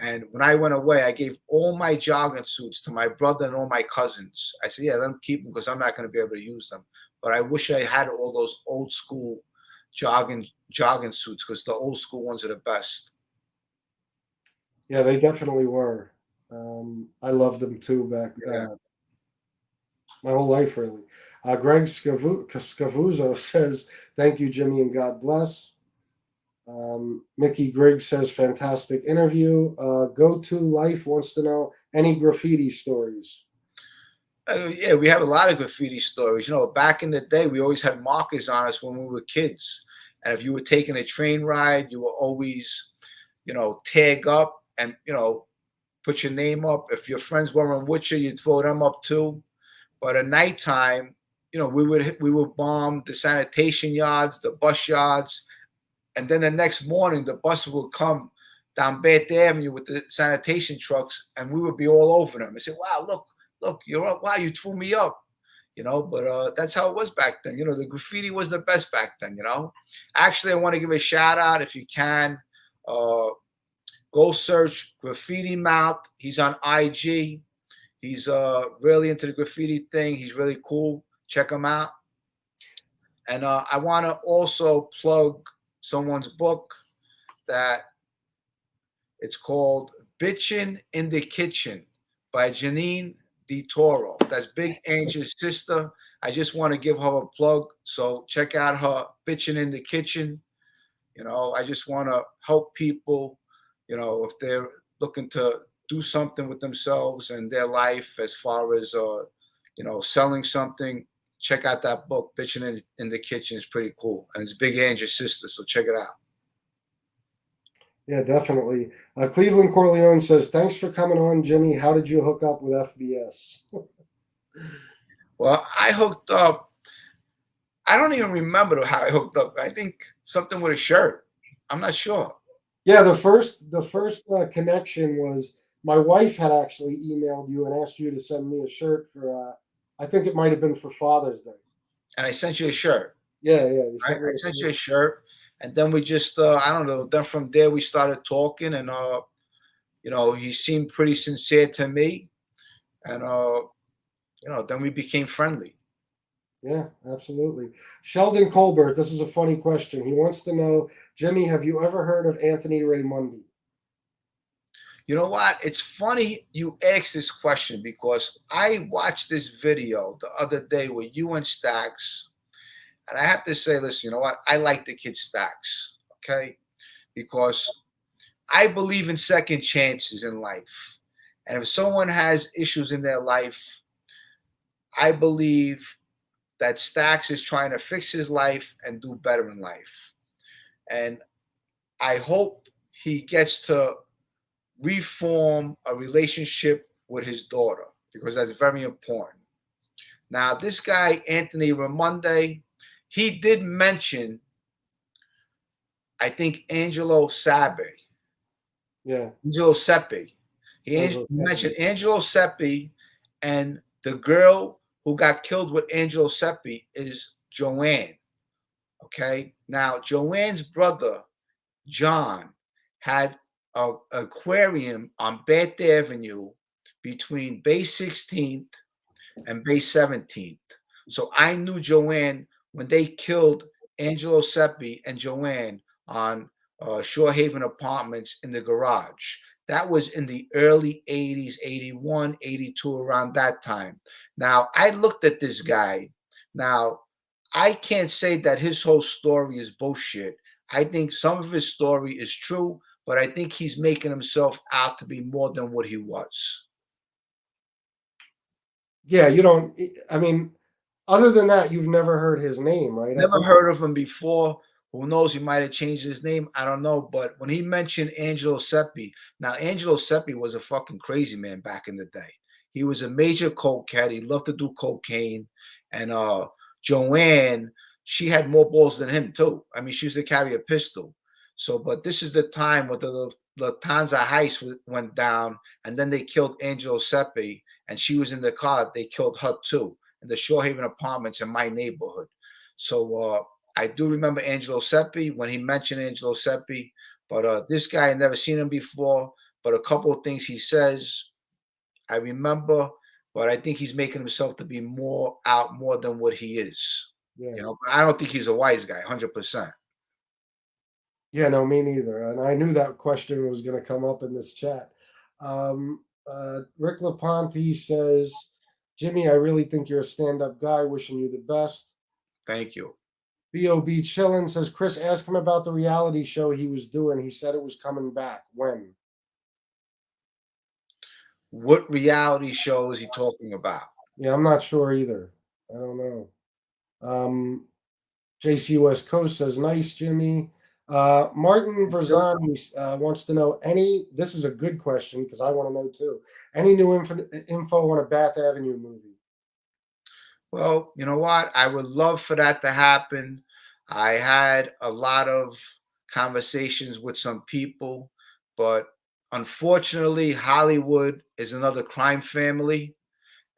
And when I went away, I gave all my jogging suits to my brother and all my cousins. I said, "Yeah, let them keep them because I'm not going to be able to use them." But I wish I had all those old school jogging suits because the old school ones are the best. Yeah, they definitely were. I loved them too back Yeah. my whole life, really. Greg Scavuzzo says, "Thank you, Jimmy, and God bless." Mickey Griggs says, "Fantastic interview." Go to Life wants to know any graffiti stories. Yeah, we have a lot of graffiti stories. Back in the day, we always had markers on us when we were kids. And if you were taking a train ride, you were always, tag up and, put your name up. If your friends weren't with you, you'd throw them up too. But at nighttime, we would bomb the sanitation yards, the bus yards, and then the next morning the bus would come down Bath Avenue with the sanitation trucks, and we would be all over them. I said, "Wow, look, you're up. Wow, you threw me up." But that's how it was back then. The graffiti was the best back then. Actually, I want to give a shout out if you can. Uh, Go search Graffiti Mouth. He's on IG. He's really into the graffiti thing. He's really cool. Check him out. And I want to also plug someone's book that it's called Bitchin' in the Kitchen by Janine DiToro. That's Big Angie's sister. I just want to give her a plug. So check out her Bitchin' in the Kitchen. I just want to help people, if they're looking to do something with themselves and their life as far as, selling something. Check out that book, Bitchin' in the Kitchen. Is pretty cool. And it's Big Angie's sister. So check it out. Yeah, definitely. Cleveland Corleone says, "Thanks for coming on, Jimmy. How did you hook up with FBS?" Well, I hooked up. I don't even remember how I hooked up. I think something with a shirt. I'm not sure. Yeah, the first connection was my wife had actually emailed you and asked you to send me a shirt for. I think it might have been for Father's Day. And I sent you a shirt. Yeah, yeah. You Right? sent me I sent you a shirt. And then we just, I don't know. Then from there, we started talking. And, he seemed pretty sincere to me. And, then we became friendly. Yeah, absolutely. Sheldon Colbert, this is a funny question. He wants to know, Jimmy, have you ever heard of Anthony Raimondi? You know what? It's funny you asked this question because I watched this video the other day with you and Stacks. And I have to say, listen, you know what? I like the kid Stacks, okay? Because I believe in second chances in life. And if someone has issues in their life, I believe that Stacks is trying to fix his life and do better in life. And I hope he gets to reform a relationship with his daughter because that's very important. Now, this guy, Anthony Raimondi, he did mention, I think, Angelo Sabe. Yeah. Angelo Seppi. He mentioned Angelo Seppi, and the girl who got killed with Angelo Seppi is Joanne. Okay. Now, Joanne's brother, John, had an aquarium on Bath Avenue between Bay 16th and Bay 17th. So I knew Joanne when they killed Angelo Seppi and Joanne on Shore Haven Apartments in the garage. That was in the early 80s, 81, 82, around that time. Now, I looked at this guy. Now, I can't say that his whole story is bullshit. I think some of his story is true, but I think he's making himself out to be more than what he was. Yeah, you don't. I mean, Other than that, you've never heard his name, right? I Never think. heard of him before. Who knows? He might have changed his name. I don't know. But when he mentioned Angelo Seppi, now Angelo Seppi was a fucking crazy man back in the day. He was a major cokehead. He loved to do cocaine. And Joanne, she had more balls than him too. I mean, she used to carry a pistol. So, but this is the time when the Lufthansa heist went down, and then they killed Angelo Seppi, and she was in the car. They killed her too in the Shorehaven Apartments in my neighborhood. So I do remember Angelo Seppi when he mentioned Angelo Seppi, but this guy I never seen him before. But a couple of things he says I remember, but I think he's making himself to be more than what he is. Yeah. But I don't think he's a wise guy, 100%. Yeah, no, me neither. And I knew that question was going to come up in this chat. Rick Laponte says, Jimmy, I really think you're a stand up guy. Wishing you the best. Thank you. B.O.B. Chillin says, Chris, ask him about the reality show he was doing. He said it was coming back. When? What reality show is he talking about? Yeah, I'm not sure either. I don't know. JC West Coast says, nice, Jimmy. Martin Verzani wants to know this is a good question because I want to know too. Any new info on a Bath Avenue movie? Well, you know what? I would love for that to happen. I had a lot of conversations with some people, but unfortunately, Hollywood is another crime family,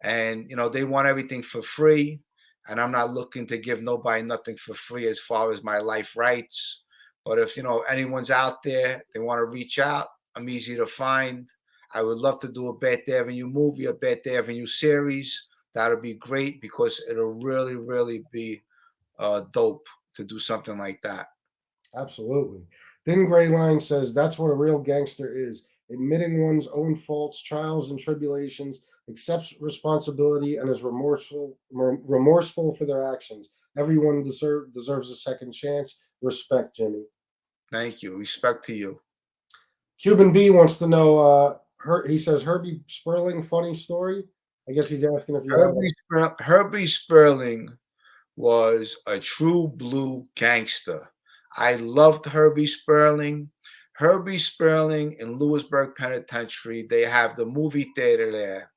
and they want everything for free, and I'm not looking to give nobody nothing for free as far as my life rights. But if anyone's out there, they want to reach out, I'm easy to find. I would love to do a Bath Avenue movie, a Bath Avenue series. That would be great because it'll really, really be dope to do something like that. Absolutely. Thin Gray Line says that's what a real gangster is, admitting one's own faults, trials, and tribulations, accepts responsibility, and is remorseful for their actions. Everyone deserves a second chance. Respect, Jimmy. Thank you. Respect to you. Cuban B wants to know. He says Herbie Sperling funny story. I guess he's asking if you have a. Herbie Sperling was a true blue gangster. I loved Herbie Sperling. Herbie Sperling in Lewisburg Penitentiary, they have the movie theater there.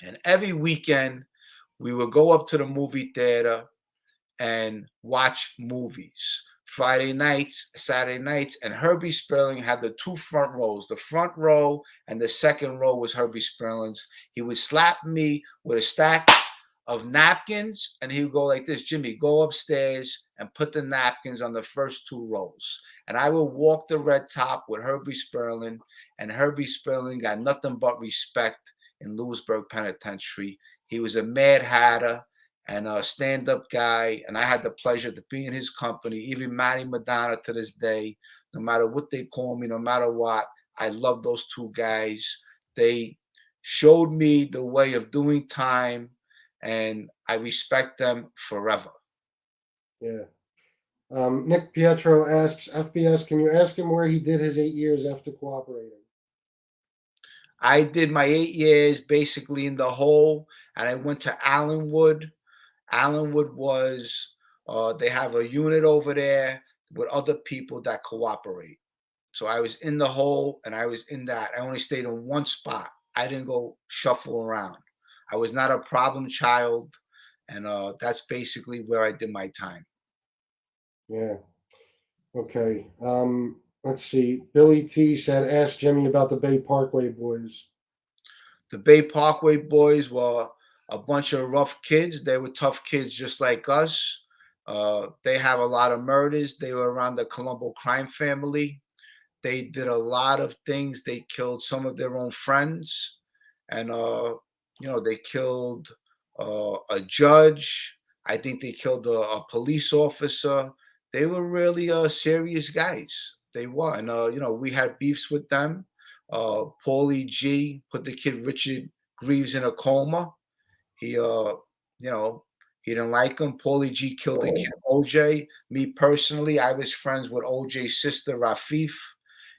And every weekend, we would go up to the movie theater and watch movies. Friday nights, Saturday nights, and Herbie Sperling had the two front rows. The front row and the second row was Herbie Sperling's. He would slap me with a stack of napkins, and he would go like this, Jimmy, go upstairs and put the napkins on the first two rows. And I would walk the red top with Herbie Sperling, and Herbie Sperling got nothing but respect in Lewisburg Penitentiary. He was a Mad Hatter and a stand-up guy, and I had the pleasure to be in his company. Even Matty Madonna to this day, no matter what they call me, no matter what, I love those two guys. They showed me the way of doing time, and I respect them forever. Yeah. Nick Pietro asks FBS, can you ask him where he did his 8 years after cooperating? I did my 8 years basically in the hole, and I went to Allenwood. Allenwood was, they have a unit over there with other people that cooperate. So I was in the hole and I was in that. I only stayed in one spot. I didn't go shuffle around. I was not a problem child. And that's basically where I did my time. Yeah. Okay. Let's see. Billy T said, ask Jimmy about the Bay Parkway boys. The Bay Parkway boys were a bunch of rough kids. They were tough kids just like us. They have a lot of murders. They were around the Colombo crime family. They did a lot of things. They killed some of their own friends, and they killed a judge. I think they killed a police officer. They were really serious guys. They were, and we had beefs with them. Paulie G put the kid Richard Greaves in a coma. He, he didn't like him. Paulie G killed the kid OJ. Me personally, I was friends with OJ's sister Rafif.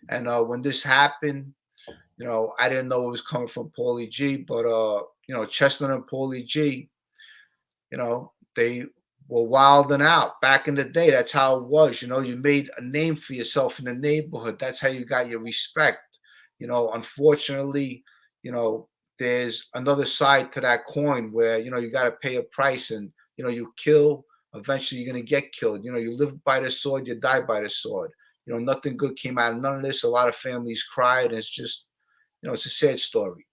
And when this happened, I didn't know it was coming from Paulie G, but Chestnut and Paulie G, they were wilding out back in the day. That's how it was. You made a name for yourself in the neighborhood. That's how you got your respect. Unfortunately, you know, there's another side to that coin where, you got to pay a price and, you kill, eventually you're going to get killed. You live by the sword, you die by the sword. Nothing good came out of none of this. A lot of families cried, and it's just, it's a sad story.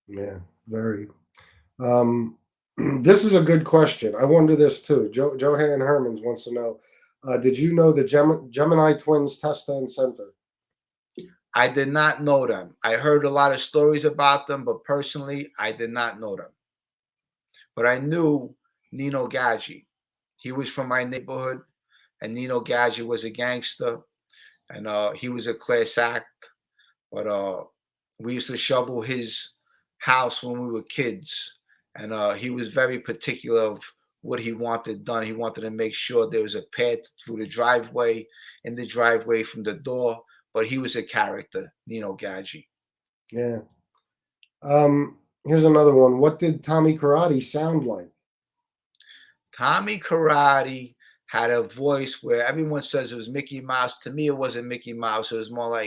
Yeah, very. Um, this is a good question. I wonder this too. Johan Hermans wants to know: did you know the Gemini twins, Testa and Center? I did not know them. I heard a lot of stories about them, but personally, I did not know them. But I knew Nino Gaggi. He was from my neighborhood, and Nino Gaggi was a gangster, and he was a class act. But we used to shovel his house when we were kids, and he was very particular of what he wanted done. He wanted to make sure there was a path through the driveway, in the driveway from the door. But he was a character, Nino Gaggi. Yeah. Here's another one. What did Tommy Karate sound like? Tommy Karate had a voice where everyone says it was Mickey Mouse. To me, it wasn't Mickey Mouse. It was more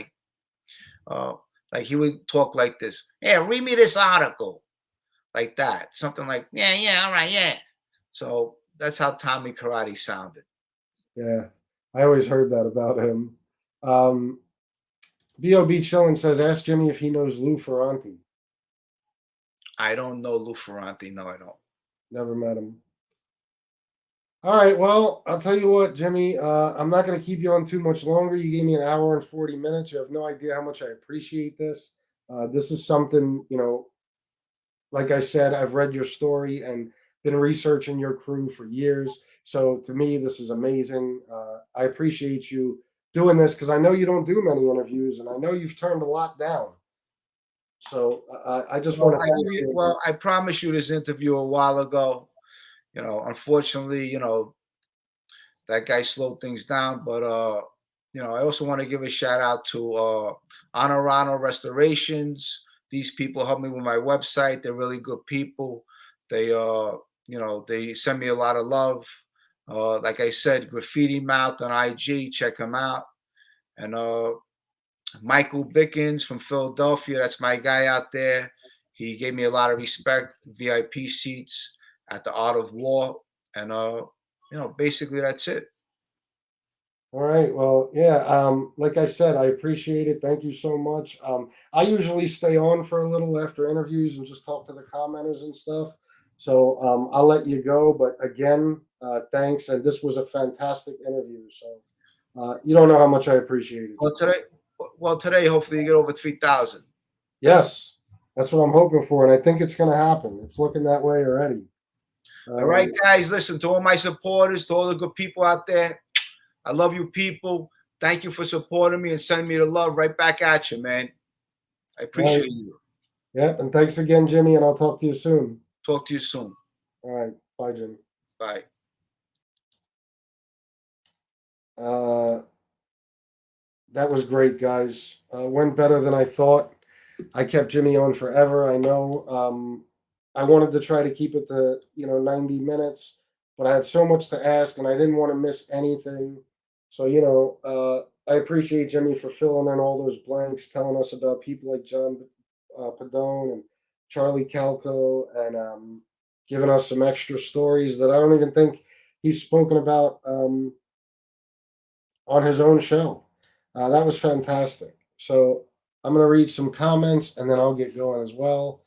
uh, like he would talk like this. Yeah, read me this article, like that. Something like, yeah, yeah, all right, yeah. So that's how Tommy Karate sounded. Yeah, I always heard that about him. Um, Bob Chillin says, "Ask Jimmy if he knows Lou Ferranti." I don't know Lou Ferranti. No, I don't. Never met him. All right, well, I'll tell you what, Jimmy. I'm not going to keep you on too much longer. You gave me an hour and 40 minutes. You have no idea how much I appreciate this. This is something, like I said, I've read your story and been researching your crew for years. So to me, this is amazing. I appreciate you doing this because I know you don't do many interviews, and I know you've turned a lot down. So I just want to thank you. Well, I promised you this interview a while ago. Unfortunately, that guy slowed things down. But I also want to give a shout out to Honorano Restorations. These people helped me with my website. They're really good people. They they send me a lot of love. Like I said, Graffiti Mouth on IG, check him out. And Michael Bickens from Philadelphia, that's my guy out there. He gave me a lot of respect, VIP seats at the Art of War. And basically that's it. All right. Well, yeah. Like I said, I appreciate it. Thank you so much. I usually stay on for a little after interviews and just talk to the commenters and stuff. So I'll let you go. But again, thanks. And this was a fantastic interview. So you don't know how much I appreciate it. Well, today, hopefully you get over 3,000. Yes, that's what I'm hoping for, and I think it's going to happen. It's looking that way already. All right, guys. Listen, to all my supporters, to all the good people out there. I love you people. Thank you for supporting me and sending me the love right back at you, man. I appreciate you. Yeah, and thanks again, Jimmy, and I'll talk to you soon. Talk to you soon. All right. Bye, Jimmy. Bye. That was great, guys. Went better than I thought. I kept Jimmy on forever. I know. I wanted to try to keep it to 90 minutes, but I had so much to ask, and I didn't want to miss anything. So I appreciate Jimmy for filling in all those blanks, telling us about people like John Padone and Charlie Calco, and giving us some extra stories that I don't even think he's spoken about on his own show. That was fantastic. So I'm going to read some comments and then I'll get going as well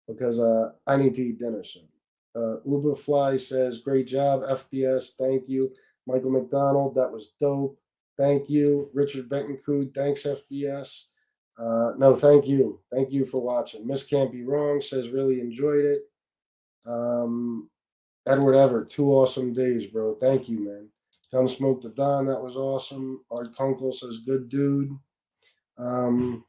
because I need to eat dinner soon. Uberfly says, "Great job, FBS. Thank you." Michael McDonald, that was dope. Thank you. Richard Betancourt, thanks, FBS. No, thank you. Thank you for watching. Miss Can't Be Wrong says, "Really enjoyed it." Edward Everett, 2 awesome days, bro. Thank you, man. Gunsmoke the Don, that was awesome. Art Kunkel says, "Good dude." Um,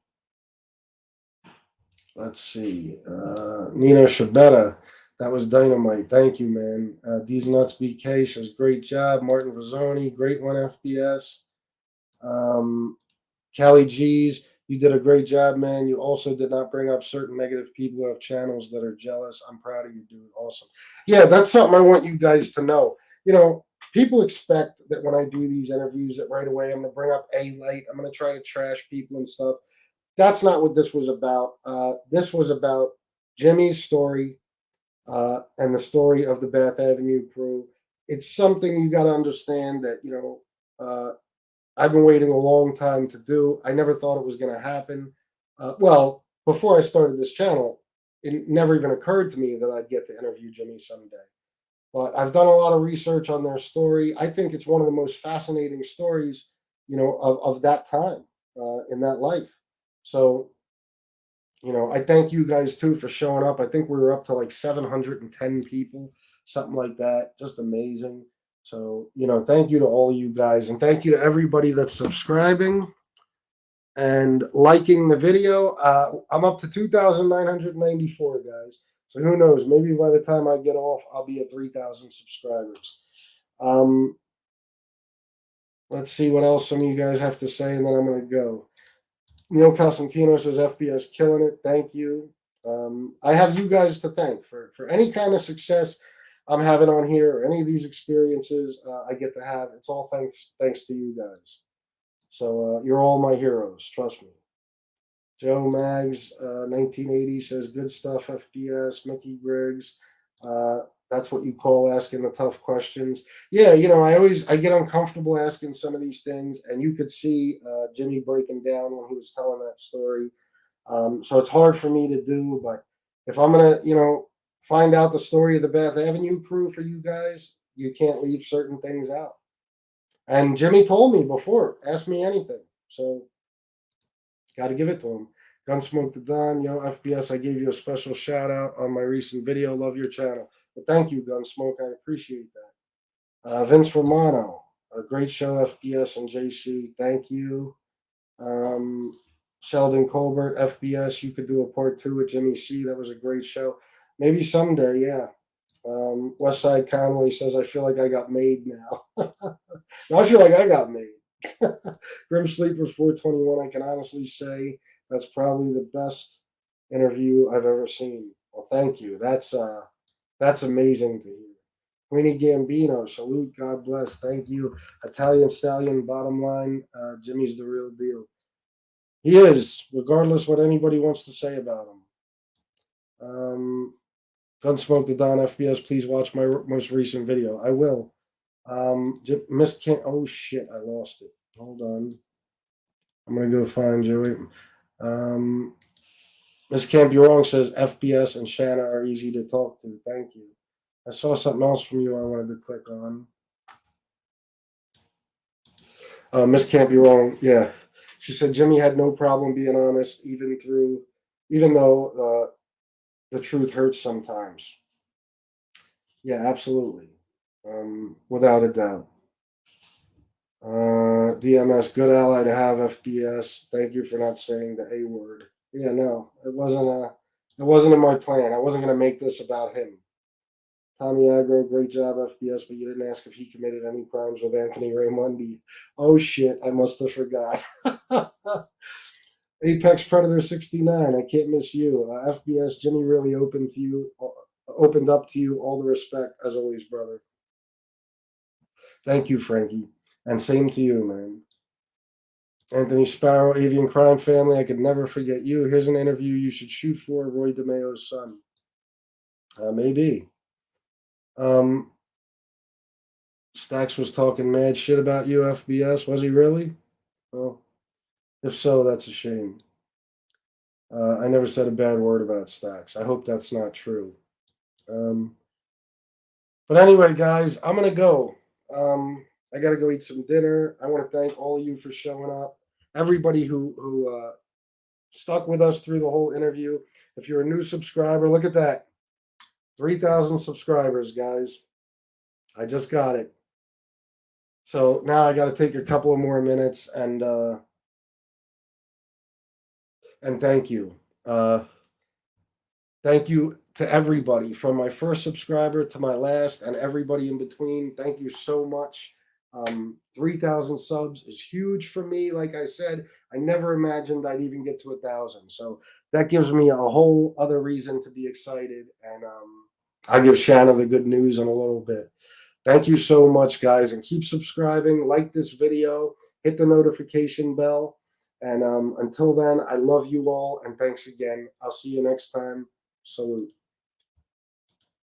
let's see. Nino Shabetta, that was dynamite. Thank you, man. These Nuts BK says, "Great job." Martin Rizzoni, great one, FBS. Callie G's, You did a great job, man. You also did not bring up certain negative people who have channels that are jealous. I'm proud of you, dude. Awesome. Yeah, that's something I want you guys to know. You know, people expect that when I do these interviews that right away I'm going to bring up a light. I'm going to try to trash people and stuff. That's not what this was about. This was about Jimmy's story and the story of the Bath Avenue crew. It's something you got to understand that, I've been waiting a long time to do. I never thought it was going to happen. Well, before I started this channel, it never even occurred to me that I'd get to interview Jimmy someday. But I've done a lot of research on their story. I think it's one of the most fascinating stories, of that time in that life. So, I thank you guys too for showing up. I think we were up to like 710 people, something like that. Just amazing. So, thank you to all you guys, and thank you to everybody that's subscribing and liking the video. I'm up to 2,994 guys. So who knows? Maybe by the time I get off, I'll be at 3,000 subscribers. Um, let's see what else some of you guys have to say, and then I'm going to go. Neil Costantino says FBS killing it. Thank you. I have you guys to thank for any kind of success I'm having on here, or any of these experiences I get to have. It's all thanks to you guys. So you're all my heroes. Trust me. Joe Mags, 1980 says good stuff. FBS. Mickey Griggs. That's what you call asking the tough questions. Yeah, I get uncomfortable asking some of these things, and you could see Jimmy breaking down when he was telling that story. So it's hard for me to do, but if I'm gonna, find out the story of the Bath Avenue crew for you guys, you can't leave certain things out. And Jimmy told me before, ask me anything. So got to give it to him. Gunsmoke the Don, FBS, I gave you a special shout out on my recent video. Love your channel. But thank you, Gunsmoke. I appreciate that. Vince Romano, a great show, FBS and JC. Thank you. Um, Sheldon Colbert, FBS, you could do a part two with Jimmy C. That was a great show. Maybe someday, yeah. Westside Conway says, I feel like I got made now. No, I feel like I got made. Grim Sleeper 421, I can honestly say that's probably the best interview I've ever seen. Well, thank you. That's amazing to hear. Queenie Gambino, salute, God bless, thank you. Italian Stallion, bottom line, Jimmy's the real deal. He is, regardless what anybody wants to say about him. Gunsmoke the Don FBS, please watch my most recent video. I will. Miss King, oh shit, I lost it. Hold on. I'm gonna go find Joey. Miss Can't Be Wrong says FBS and Shanna are easy to talk to. Thank you. I saw something else from you I wanted to click on. Miss Can't Be Wrong, yeah. She said Jimmy had no problem being honest, even though the truth hurts sometimes. Yeah, absolutely, without a doubt. DMS, good ally to have. FBS, thank you for not saying the A word. Yeah, no, it wasn't in my plan. I wasn't gonna make this about him. Tommy Agro, great job, FBS, but you didn't ask if he committed any crimes with Anthony Raimondi. Oh shit, I must have forgot. Apex Predator 69, I can't miss you. FBS, Jimmy really opened up to you. All the respect, as always, brother. Thank you, Frankie. And same to you, man. Anthony Sparrow, Avian Crime Family, I could never forget you. Here's an interview you should shoot for Roy DeMeo's son. Maybe. Stacks was talking mad shit about you, FBS. Was he really? Well, if so, that's a shame. I never said a bad word about Stacks. I hope that's not true. But anyway, guys, I'm gonna go. I gotta go eat some dinner. I want to thank all of you for showing up. Everybody who stuck with us through the whole interview. If you're a new subscriber, look at that. 3,000 subscribers, guys. I just got it. So now I got to take a couple of more minutes and thank you. Thank you to everybody from my first subscriber to my last and everybody in between. Thank you so much. 3,000 subs is huge for me. Like I said, I never imagined I'd even get to 1,000. So that gives me a whole other reason to be excited. And I'll give Shanna the good news in a little bit. Thank you so much, guys, and keep subscribing. Like this video, hit the notification bell. And until then, I love you all, and thanks again. I'll see you next time. Salute.